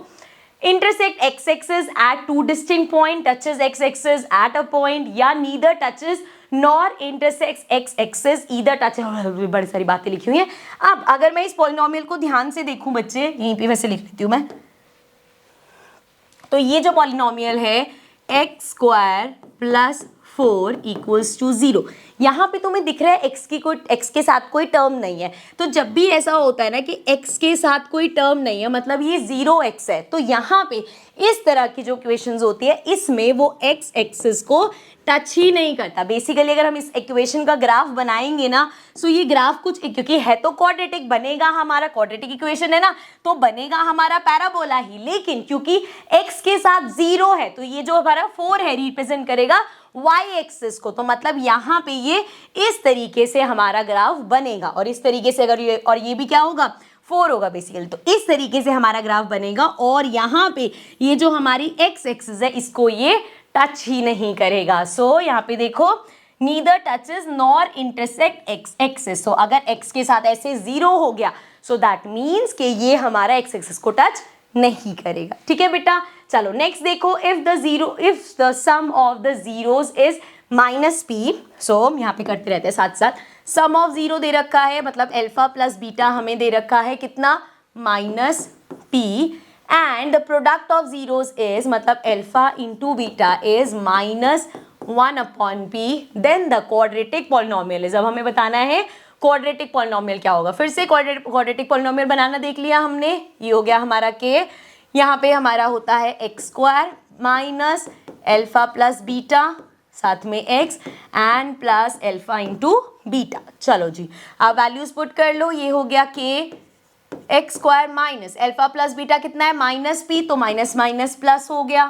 intersect x axis at two distinct point, touches x axis at a point, या neither touches nor intersects x axis, either touches। बड़ी सारी बातें लिखी हुई हैं। अब अगर मैं इस पॉलिनोमियल को ध्यान से देखूं बच्चे, यहीं पे वैसे लिख लेती हूं मैं, तो ये जो पॉलिनोमियल है x square plus 4 equals to 0, यहाँ पे तुम्हें दिख रहा है x के साथ कोई टर्म नहीं है। तो जब भी ऐसा होता है ना कि x के साथ कोई टर्म नहीं है, मतलब ये 0x है, तो यहाँ पे इस तरह की जो इक्वेशंस होती है इसमें वो x एक्सिस को टच ही नहीं करता। बेसिकली अगर हम इस इक्वेशन का ग्राफ बनाएंगे ना, सो ये ग्राफ कुछ, क्योंकि है तो क्वाड्रेटिक, बनेगा हमारा क्वाड्रेटिक इक्वेशन है ना, तो बनेगा हमारा पैराबोला ही, लेकिन क्योंकि x के साथ 0 है तो ये जो हमारा 4 है रिप्रेजेंट करेगा y एक्सिस को, तो मतलब यहाँ पे ये इस तरीके से हमारा ग्राफ बनेगा, और इस तरीके से अगर ये, और ये भी क्या होगा 4 होगा बेसिकली, तो इस तरीके से हमारा ग्राफ बनेगा। और यहाँ पे ये जो हमारी x एक्सिस है इसको ये टच ही नहीं करेगा। सो यहाँ पे देखो, neither touches nor intersect x axis. So अगर x के साथ ऐसे 0 हो गया, सो दैट मीन्स कि ये हमारा x एक्सिस को टच नहीं करेगा। ठीक है बेटा, चलो नेक्स्ट देखो, if the sum of the zeros is minus P, so यहाँ पे करते रहते हैं साथ साथ, सम ऑफ 0 दे रखा है, मतलब अल्फा प्लस बीटा हमें दे रखा है कितना, minus P, and the product of zeros is, मतलब alpha into beta is -1/p, then the quadratic polynomial is. अब हमें बताना है क्वाड्रेटिक पॉलिनोमियल क्या होगा। फिर से क्वाड्रेटिक पॉलिनोमियल बनाना देख लिया हमने, ये हो गया हमारा के, यहाँ पे हमारा होता है x square minus alpha plus beta, साथ में x and plus alpha into beta. चलो जी, अब वैल्यूज पुट कर लो, ये हो गया के x square minus alpha plus beta कितना है, माइनस पी, तो माइनस माइनस प्लस हो गया,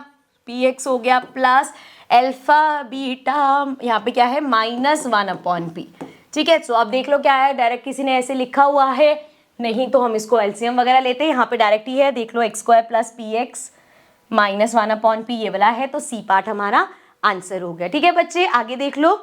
पी एक्स हो गया, प्लस अल्फा बीटा यहाँ पे क्या है, -1/p। ठीक है, सो अब देख लो क्या है, डायरेक्ट किसी ने ऐसे लिखा हुआ है, नहीं तो हम इसको एलसीएम वगैरह लेते हैं, यहाँ पे डायरेक्ट ही है, देख लो X square plus P X -1/p ये वाला है, तो सी पार्ट हमारा आंसर हो गया। ठीक है बच्चे, आगे देख लो,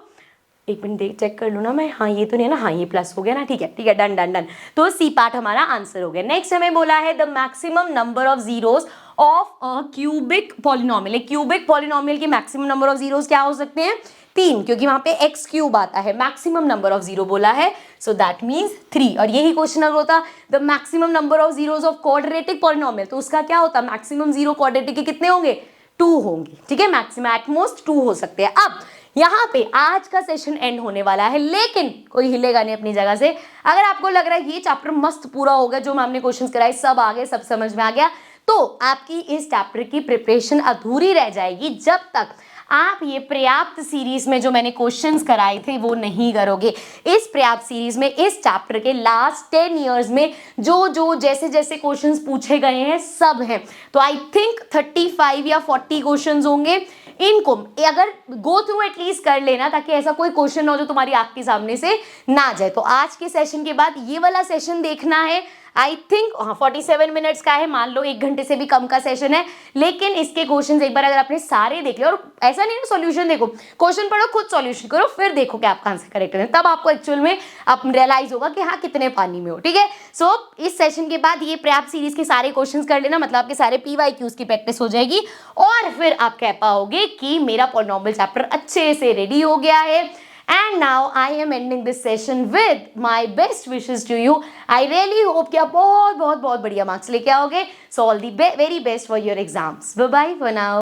एक मिनट देख चेक कर लो ना मैं, हाँ ये तो नहीं है ना, हाँ ये प्लस हो गया ना, ठीक है डन डन डन, तो सी पार्ट हमारा आंसर हो गया। नेक्स्ट हमें बोला है the maximum number of zeros of a cubic polynomial. Cubic polynomial के मैक्सिमम नंबर ऑफ जीरोस क्या हो सकते हैं, 3, क्योंकि वहां पे एक्स क्यूब आता है, मैक्सिमम नंबर ऑफ जीरो बोला है, सो दैट मीन्स 3। और यही क्वेश्चन अगर होता the maximum number of zeros of quadratic polynomial, तो उसका क्या होता, मैक्सिमम जीरो क्वाड्रेटिक के कितने होंगे, 2 होंगे। ठीक है, मैक्सिमम एट मोस्ट 2 हो सकते हैं। अब यहाँ पे आज का सेशन एंड होने वाला है, लेकिन कोई हिलेगा नहीं अपनी जगह से। अगर आपको लग रहा है ये चैप्टर मस्त पूरा हो गया, जो हमने क्वेश्चंस कराए सब आ गए, सब समझ में आ गया, तो आपकी इस चैप्टर की प्रिपरेशन अधूरी रह जाएगी जब तक आप ये पर्याप्त सीरीज में जो मैंने क्वेश्चंस कराए थे वो नहीं करोगे। इस पर्याप्त सीरीज में इस चैप्टर के लास्ट 10 इयर्स में जो जैसे जैसे क्वेश्चंस पूछे गए हैं सब हैं, तो आई थिंक 35 या 40 क्वेश्चंस होंगे। इनको अगर गो थ्रू एटलीस्ट कर लेना, ताकि ऐसा कोई क्वेश्चन हो जो तुम्हारी आंख के सामने से ना जाए। तो आज के सेशन के बाद ये वाला सेशन देखना है, आई थिंक 47 मिनट्स का है, मान लो 1 घंटे से भी कम का सेशन है, लेकिन इसके क्वेश्चंस एक बार अगर आपने सारे देख लिया, और ऐसा नहीं ना सॉल्यूशन देखो, क्वेश्चन पढ़ो, खुद सॉल्यूशन करो, फिर देखो कि आपका आंसर करेक्ट है, तब आपको एक्चुअल में आप रियलाइज होगा कि हाँ कितने पानी में हो। ठीक है, सो इस सेशन के बाद ये पर्याप्त सीरीज के सारे क्वेश्चन कर लेना, मतलब आपके सारे PYQs की प्रैक्टिस हो जाएगी, और फिर आप कह पाओगे कि मेरा पॉलिनोमियल चैप्टर अच्छे से रेडी हो गया है। And now I am ending this session with my best wishes to you. I really hope कि आप बहुत बहुत बहुत बढ़िया मार्क्स लेके आओगे. So all the very best for your exams. Bye bye for now.